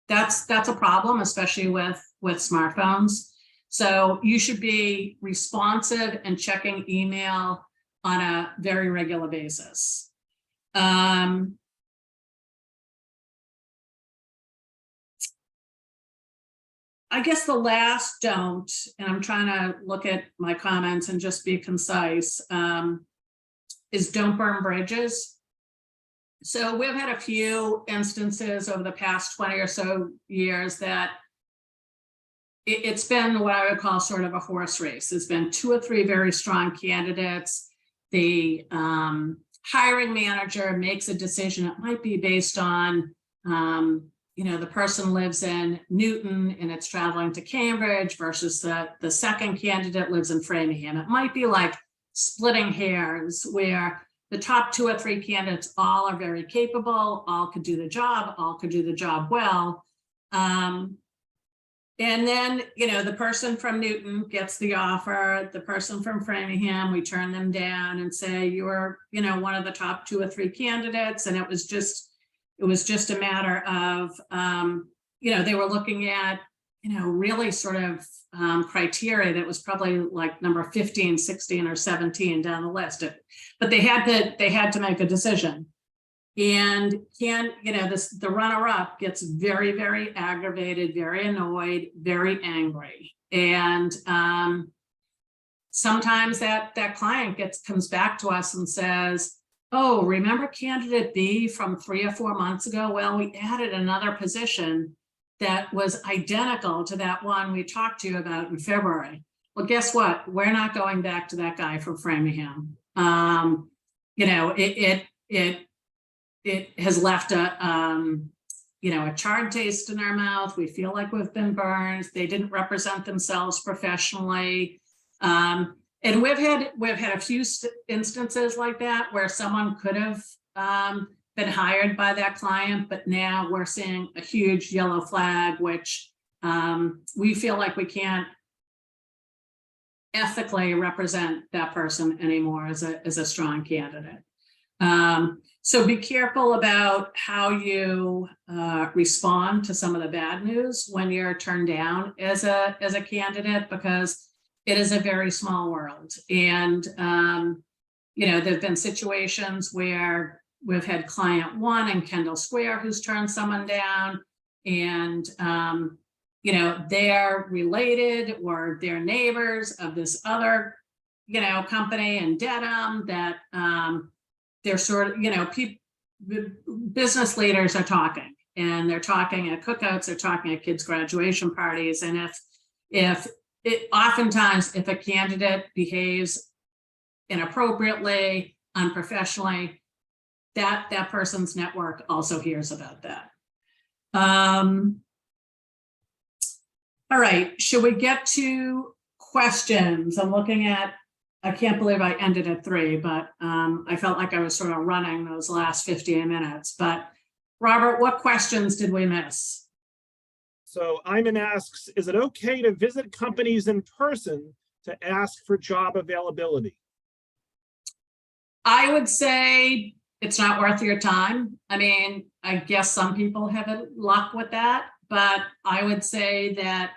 that's a problem, especially with smartphones. So you should be responsive and checking email on a very regular basis. I guess the last don't, and I'm trying to look at my comments and just be concise, is don't burn bridges. So we've had a few instances over the past 20 or so years that it's been what I would call sort of a horse race. There's been 2 or 3 very strong candidates. The hiring manager makes a decision. It might be based on, the person lives in Newton and it's traveling to Cambridge versus the second candidate lives in Framingham. It might be like splitting hairs where the top 2 or 3 candidates all are very capable, all could do the job, all could do the job well. And then, the person from Newton gets the offer, the person from Framingham, we turn them down and say, you're, one of the top 2 or 3 candidates. And it was just a matter of, they were looking at, really sort of criteria that was probably like number 15, 16, or 17 down the list. But they had to make a decision. And the runner-up gets very, very aggravated, very annoyed, very angry. And sometimes that client comes back to us and says, oh, remember candidate B from 3 or 4 months ago? Well, we added another position that was identical to that one we talked to you about in February. Well, guess what? We're not going back to that guy from Framingham. It has left a charred taste in our mouth. We feel like we've been burned. They didn't represent themselves professionally. And we've had a few instances like that where someone could have been hired by that client, but now we're seeing a huge yellow flag, which we feel like we can't ethically represent that person anymore as a strong candidate. So be careful about how you respond to some of the bad news when you're turned down as a candidate, because it is a very small world. And, there've been situations where we've had client 1 in Kendall Square who's turned someone down, and, they're related or they're neighbors of this other, company in Dedham that, they're sort of, business leaders are talking, and they're talking at cookouts, they're talking at kids' graduation parties. And oftentimes, if a candidate behaves inappropriately, unprofessionally, that person's network also hears about that. All right, should we get to questions? I'm looking at, I can't believe I ended at 3, but I felt like I was sort of running those last 15 minutes. But Robert, what questions did we miss? So Iman asks, is it okay to visit companies in person to ask for job availability? I would say it's not worth your time. I mean, I guess some people have luck with that, but I would say that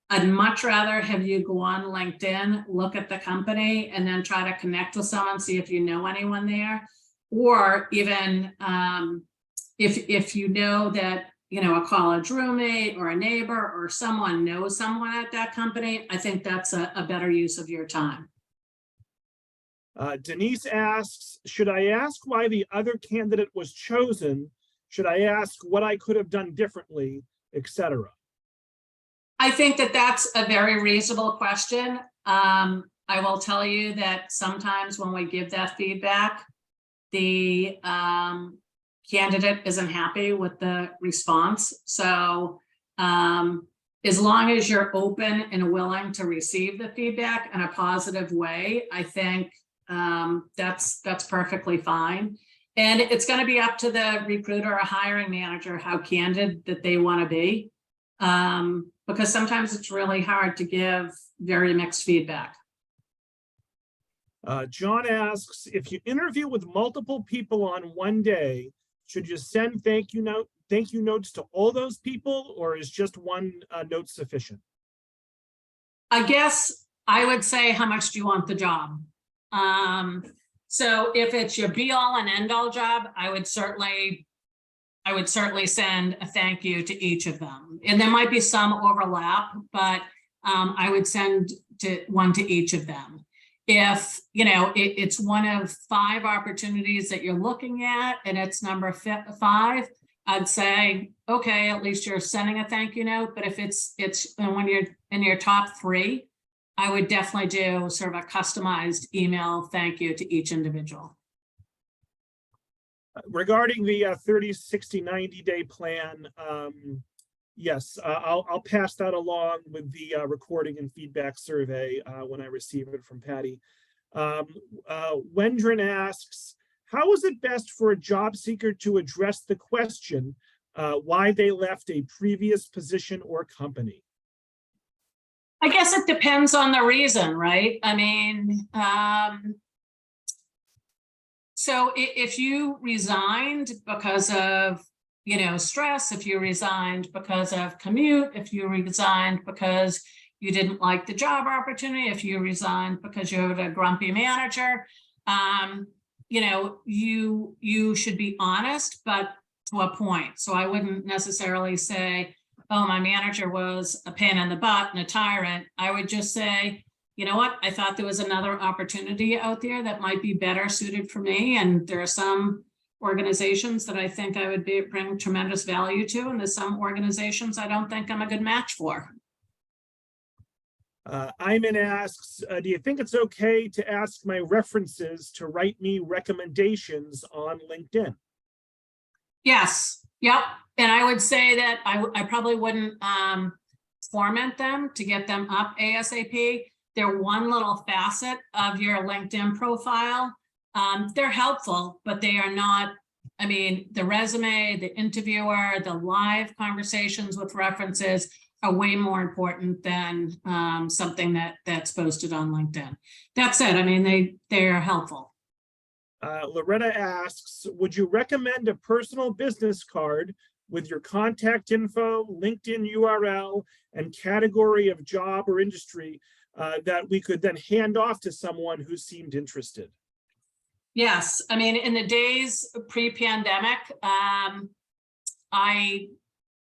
I'd much rather have you go on LinkedIn, look at the company, and then try to connect with someone, see if you know anyone there. Or even if you know that, a college roommate or a neighbor or someone knows someone at that company, I think that's a better use of your time. Denise asks, should I ask why the other candidate was chosen? Should I ask what I could have done differently, etc.? I think that's a very reasonable question. I will tell you that sometimes when we give that feedback, the candidate isn't happy with the response. So as long as you're open and willing to receive the feedback in a positive way, I think that's perfectly fine. And it's going to be up to the recruiter or hiring manager how candid that they want to be. Because sometimes it's really hard to give very mixed feedback. John asks, if you interview with multiple people on one day, should you send thank you notes to all those people, or is just one note sufficient? I guess I would say, how much do you want the job? So if it's your be all and end all job, I would certainly I would certainly send a thank you to each of them. And there might be some overlap, but I would send one to each of them. If, it's one of 5 opportunities that you're looking at and it's number 5, I'd say, okay, at least you're sending a thank you note. But if it's when you're in your top 3, I would definitely do sort of a customized email thank you to each individual. Regarding the 30, 60, 90-day plan, yes, I'll pass that along with the recording and feedback survey when I receive it from Patty. Wendrin asks, how is it best for a job seeker to address the question why they left a previous position or company? I guess it depends on the reason, right? I mean, so if you resigned because of, stress, if you resigned because of commute, if you resigned because you didn't like the job opportunity, if you resigned because you had a grumpy manager, you should be honest, but to a point. So I wouldn't necessarily say, oh, my manager was a pain in the butt and a tyrant. I would just say, you know what, I thought there was another opportunity out there that might be better suited for me. And there are some organizations that I think I would bring tremendous value to. And there's some organizations I don't think I'm a good match for. Iman asks, do you think it's okay to ask my references to write me recommendations on LinkedIn? Yes. Yep. And I would say that I probably wouldn't format them to get them up ASAP. They're one little facet of your LinkedIn profile. They're helpful, but they are not, the resume, the interviewer, the live conversations with references are way more important than something that's posted on LinkedIn. That said, they're helpful. Loretta asks, would you recommend a personal business card with your contact info, LinkedIn URL, and category of job or industry that we could then hand off to someone who seemed interested? Yes. In the days pre-pandemic, I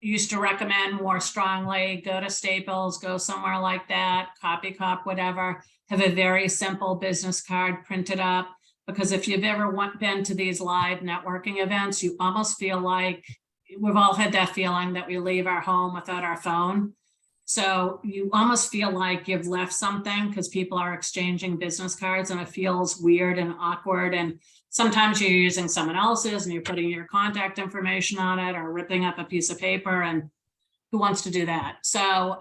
used to recommend more strongly, go to Staples, go somewhere like that, Copycop, whatever, have a very simple business card printed up. Because if you've ever been to these live networking events, you almost feel like we've all had that feeling that we leave our home without our phone. So you almost feel like you've left something because people are exchanging business cards and it feels weird and awkward. And sometimes you're using someone else's and you're putting your contact information on it or ripping up a piece of paper, and who wants to do that? So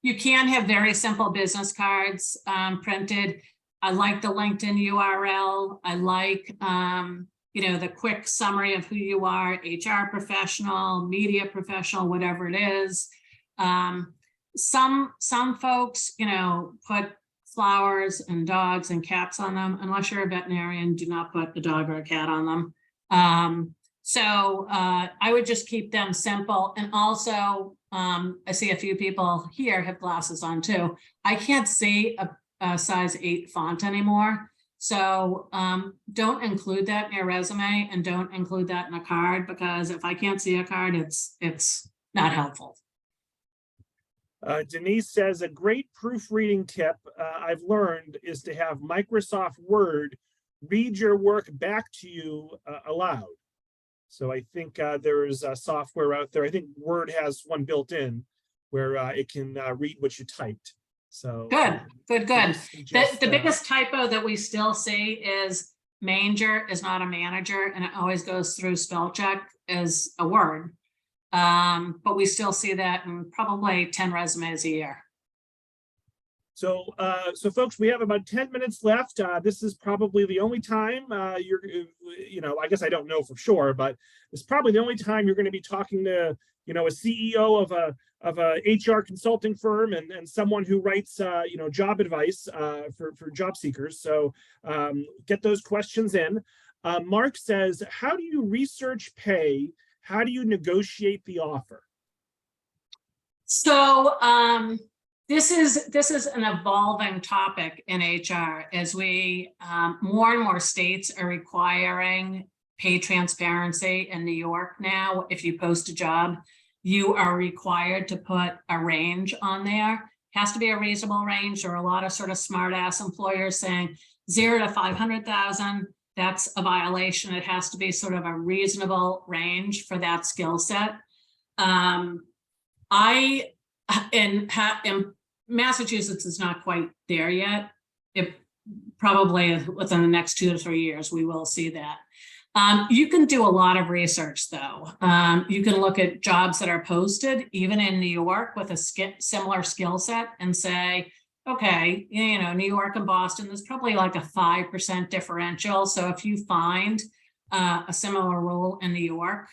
you can have very simple business cards printed. I like the LinkedIn URL. I like, the quick summary of who you are, HR professional, media professional, whatever it is. Some folks, put flowers and dogs and cats on them. Unless you're a veterinarian, do not put a dog or a cat on them. So I would just keep them simple. And also, I see a few people here have glasses on too. I can't see a size 8 font anymore. So don't include that in your resume and don't include that in a card, because if I can't see a card, it's not helpful. Denise says a great proofreading tip I've learned is to have Microsoft Word read your work back to you aloud. So I think there is software out there. I think Word has one built in where it can read what you typed. So good. The biggest typo that we still see is manger is not a manager, and it always goes through spell check as a word. But we still see that in probably 10 resumes a year. So, folks, we have about 10 minutes left. This is probably the only time I guess I don't know for sure, but it's probably the only time you're going to be talking to, a CEO of a HR consulting firm and someone who writes, job advice for job seekers. So get those questions in. Mark says, how do you research pay? How do you negotiate the offer? So this is an evolving topic in HR as we more and more states are requiring pay transparency in New York now. If you post a job, you are required to put a range on there. Has to be a reasonable range. There are a lot of sort of smart ass employers saying 0 to 500,000. That's a violation. It has to be sort of a reasonable range for that skill set. In Massachusetts is not quite there yet. It probably within the next 2 to 3 years, we will see that. You can do a lot of research though. You can look at jobs that are posted, even in New York with a similar skill set and say, okay, you know, New York and Boston, there's probably like a 5% differential. So if you find a similar role in New York,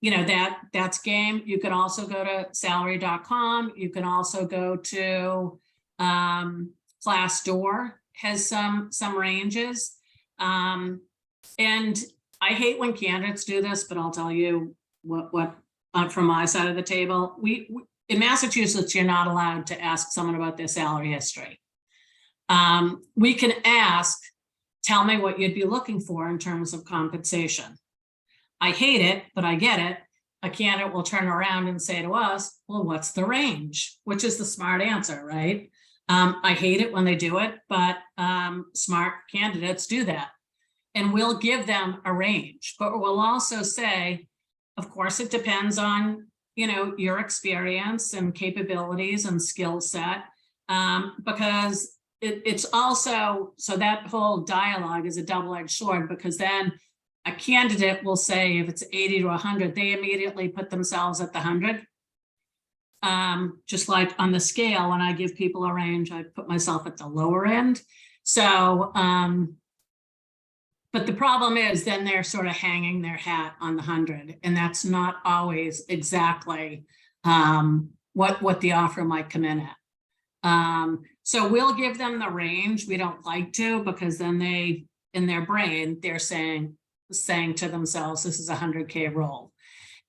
you know, that's game. You can also go to salary.com. You can also go to Glassdoor has some ranges. And I hate when candidates do this, but I'll tell you what from my side of the table, we in Massachusetts, you're not allowed to ask someone about their salary history. We can ask, tell me what you'd be looking for in terms of compensation. I hate it, but I get it. A candidate will turn around and say to us, well, what's the range? Which is the smart answer, right? I hate it when they do it, but smart candidates do that. And we'll give them a range, but we'll also say, of course, it depends on, you know, your experience and capabilities and skill set, because it's also, so that whole dialogue is a double-edged sword, because then a candidate will say if it's 80 to 100, they immediately put themselves at the 100. Just like on the scale, when I give people a range, I put myself at the lower end. So, but the problem is then they're sort of hanging their hat on the 100, and that's not always exactly what the offer might come in at. So we'll give them the range. We don't like to, because then they, in their brain, they're saying to themselves, this is a 100K role.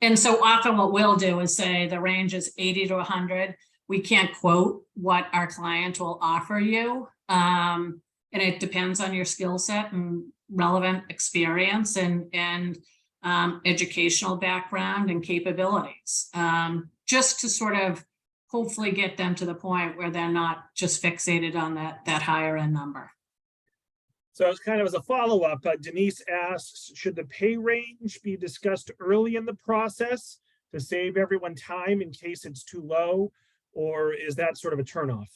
And so often what we'll do is say the range is 80 to 100. We can't quote what our client will offer you. And it depends on your skill set and relevant experience and educational background and capabilities, just to sort of hopefully get them to the point where they're not just fixated on that higher end number. So it's kind of as a follow-up, Denise asks, should the pay range be discussed early in the process to save everyone time in case it's too low, or is that sort of a turnoff?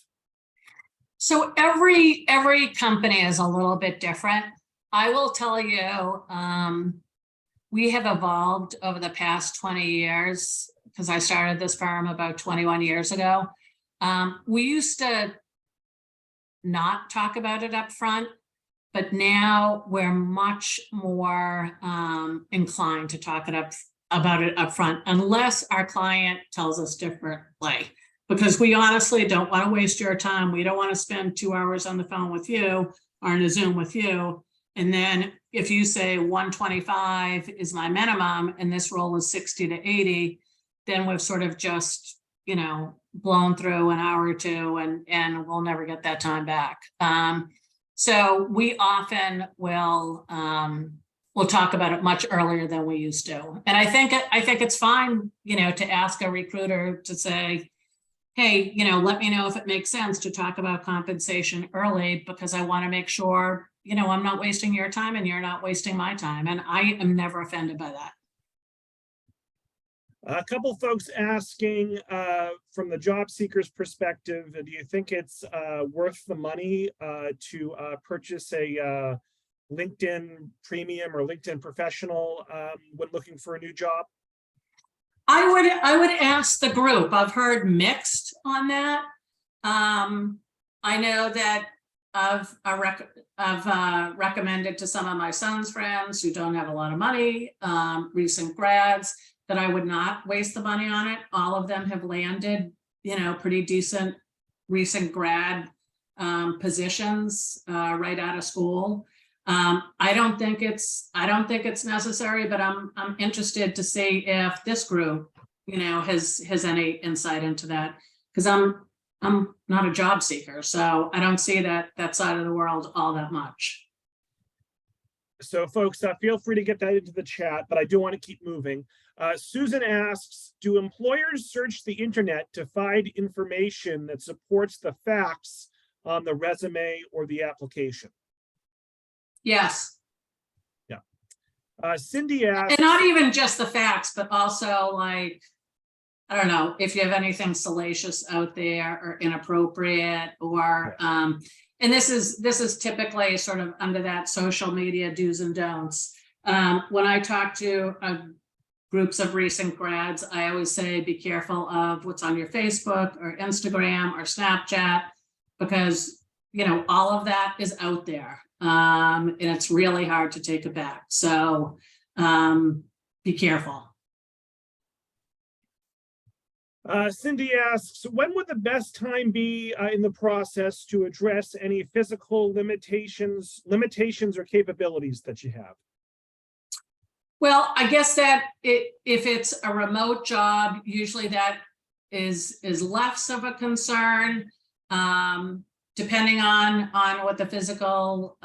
So every company is a little bit different. I will tell you, we have evolved over the past 20 years, because I started this firm about 21 years ago. We used to not talk about it up front, but now we're much more inclined to talk about it up front, unless our client tells us differently, because we honestly don't want to waste your time. We don't want to spend 2 hours on the phone with you or in a Zoom with you. And then if you say 125 is my minimum and this role is 60 to 80, then we've sort of just, you know, blown through an hour or two and we'll never get that time back. So we often will we'll talk about it much earlier than we used to. And I think it's fine, you know, to ask a recruiter to say, hey, you know, let me know if it makes sense to talk about compensation early, because I want to make sure, you know, I'm not wasting your time and you're not wasting my time. And I am never offended by that. A couple folks asking from the job seeker's perspective, do you think it's worth the money to purchase a LinkedIn Premium or LinkedIn Professional when looking for a new job? I would ask the group. I've heard mixed on that. I know that I've recommended to some of my son's friends who don't have a lot of money, recent grads, that I would not waste the money on it. All of them have landed, you know, pretty decent recent grad positions right out of school. I don't think it's necessary, but I'm interested to see if this group, you know, has any insight into that, because I'm not a job seeker, so I don't see that side of the world all that much. So folks, feel free to get that into the chat, but I do want to keep moving. Susan asks, do employers search the internet to find information that supports the facts on the resume or the application? Yes. Cindy asks, And not even just the facts, but also like, I don't know, if you have anything salacious out there or inappropriate or, and this is typically sort of under that social media do's and don'ts. When I talk to groups of recent grads, I always say, be careful of what's on your Facebook or Instagram or Snapchat, because, you know, all of that is out there. And it's really hard to take it back. So be careful. Cindy asks, when would the best time be in the process to address any physical limitations or capabilities that you have? Well, I guess that if it's a remote job, usually that is less of a concern, depending on what the physical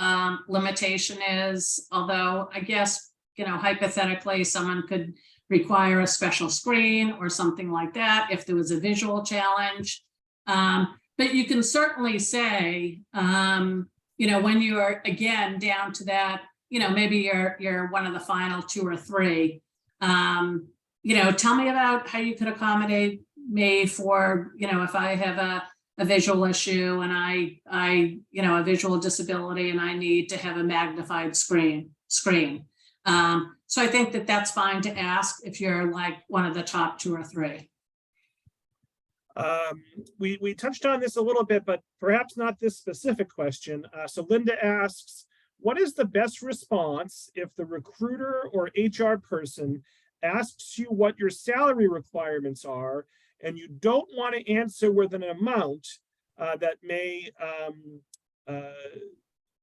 limitation is. Although I guess, you know, hypothetically, someone could require a special screen or something like that if there was a visual challenge. But you can certainly say, you know, when you're again down to that, you know, maybe you're one of the final 2 or 3, you know, tell me about how you could accommodate me for, you know, if I have a visual issue and I, you know, a visual disability and I need to have a magnified screen. So I think that that's fine to ask if you're like one of the top 2 or 3. We touched on this a little bit, but perhaps not this specific question. So Linda asks, what is the best response if the recruiter or HR person asks you what your salary requirements are and you don't want to answer with an amount that may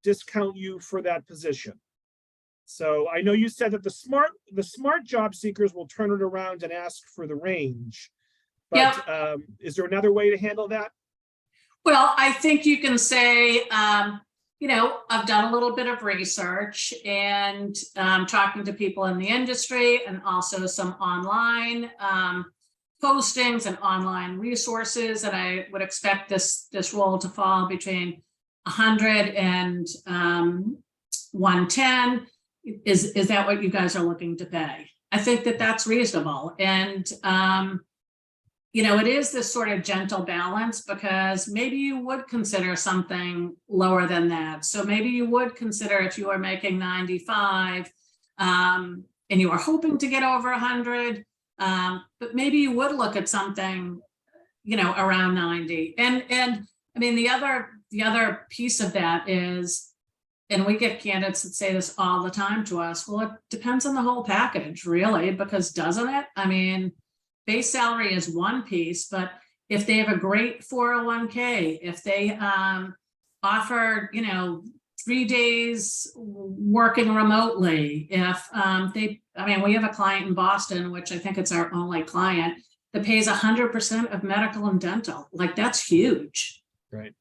discount you for that position? So I know you said that the smart job seekers will turn it around and ask for the range, but is there another way to handle that? Well, I think you can say, you know, I've done a little bit of research and talking to people in the industry and also some online postings and online resources. And I would expect this role to fall between 100 and 110. Is that what you guys are looking to pay? I think that that's reasonable. And, you know, it is this sort of gentle balance, because maybe you would consider something lower than that. So maybe you would consider, if you are making 95 and you are hoping to get over 100, but maybe you would look at something, you know, around 90. And I mean, the other piece of that is, and we get candidates that say this all the time to us, well, it depends on the whole package, really, because doesn't it? I mean, base salary is one piece, but if they have a great 401k, if they offer, you know, 3 days working remotely, if I mean, we have a client in Boston, which I think it's our only client, that pays 100% of medical and dental. Like, that's huge. Right.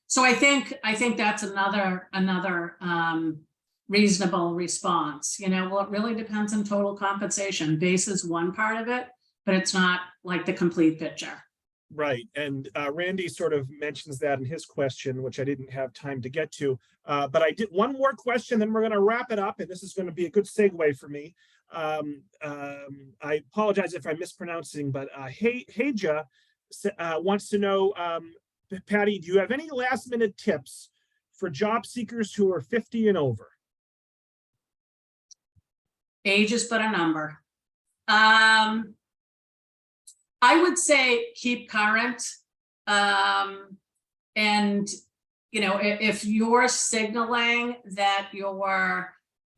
So I think that's another reasonable response. You know, well, it really depends on total compensation. Base is one part of it, but it's not like the complete picture. Right. And Randy sort of mentions that in his question, which I didn't have time to get to. But I did one more question, then we're going to wrap it up. And this is going to be a good segue for me. I apologize if I'm mispronouncing, but Heja wants to know, Patty, do you have any last minute tips for job seekers who are 50 and over? Age is but a number. I would say keep current. And, you know, if you're signaling that you're,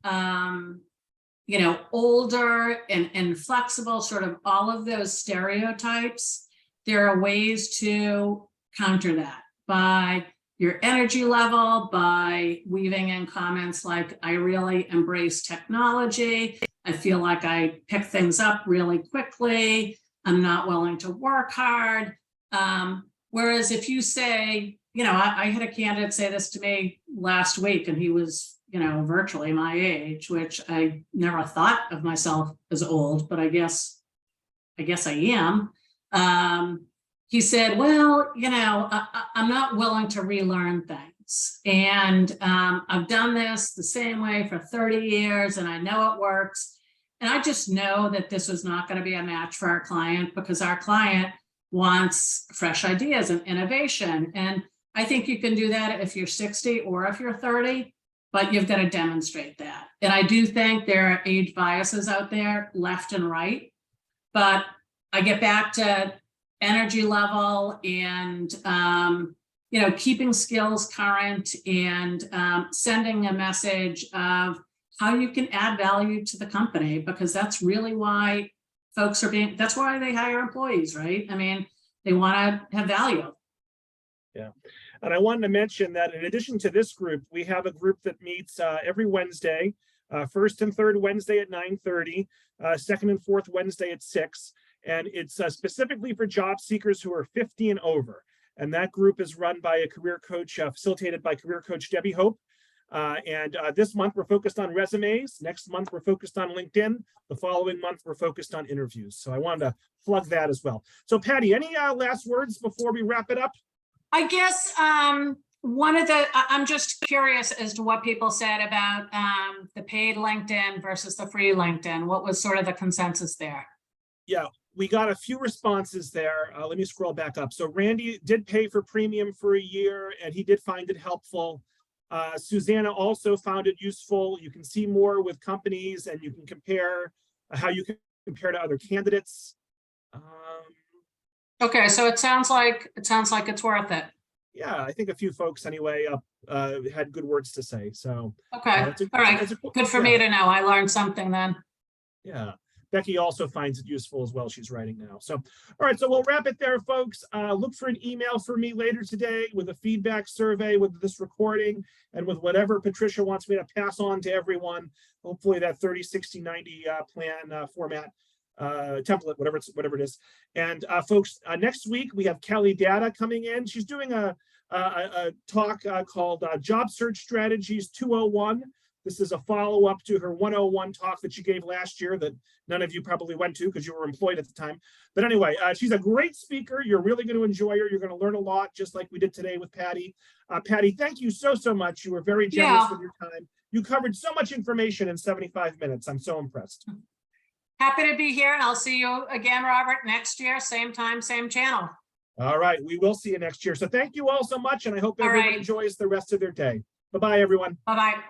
you know, older and flexible, sort of all of those stereotypes, there are ways to counter that by your energy level, by weaving in comments like, I really embrace technology. I feel like I pick things up really quickly. I'm not willing to work hard. Whereas if you say, I had a candidate say this to me last week, and he was, virtually my age, which I never thought of myself as old, but I guess I am. He said, well, I'm not willing to relearn things. And I've done this the same way for 30 years and I know it works. And I just know that this was not going to be a match for our client, because our client wants fresh ideas and innovation. And I think you can do that if you're 60 or if you're 30, but you've got to demonstrate that. And I do think there are age biases out there, left and right. But I get back to energy level and, keeping skills current and sending a message of how you can add value to the company, because that's really why folks that's why they hire employees, right? I mean, they want to have value. Yeah. And I wanted to mention that in addition to this group, we have a group that meets every Wednesday, first and third Wednesday at 9:30, second and fourth Wednesday at 6. And it's specifically for job seekers who are 50 and over. And that group is run by a career coach, facilitated by career coach Debbie Hope. And this month we're focused on resumes. Next month we're focused on LinkedIn. The following month we're focused on interviews. So I wanted to plug that as well. So Patty, any last words before we wrap it up? I guess I'm just curious as to what people said about the paid LinkedIn versus the free LinkedIn. What was sort of the consensus there? Yeah, we got a few responses there. Let me scroll back up. So Randy did pay for premium for a year and he did find it helpful. Susanna also found it useful. You can see more with companies and you can compare how you can compare to other candidates. Okay, so it sounds like it's worth it. Yeah, I think a few folks anyway had good words to say. So okay, all right, good for me to know. I learned something then. Yeah. Becky also finds it useful as well. She's writing now. So, all right, so we'll wrap it there, folks. Look for an email from me later today with a feedback survey with this recording and with whatever Patricia wants me to pass on to everyone. Hopefully that 30, 60, 90 plan format template, whatever it is. And folks, next week we have Kelly Data coming in. She's doing a talk called Job Search Strategies 201. This is a follow-up to her 101 talk that she gave last year that none of you probably went to because you were employed at the time. But anyway, she's a great speaker. You're really going to enjoy her. You're going to learn a lot, just like we did today with Patty. Patty, thank you so much. You were very generous with your time. You covered so much information in 75 minutes. I'm so impressed. Happy to be here, and I'll see you again, Robert, next year, same time, same channel. All right, we will see you next year. So thank you all so much, and I hope everyone enjoys the rest of their day. Bye-bye, everyone. Bye-bye.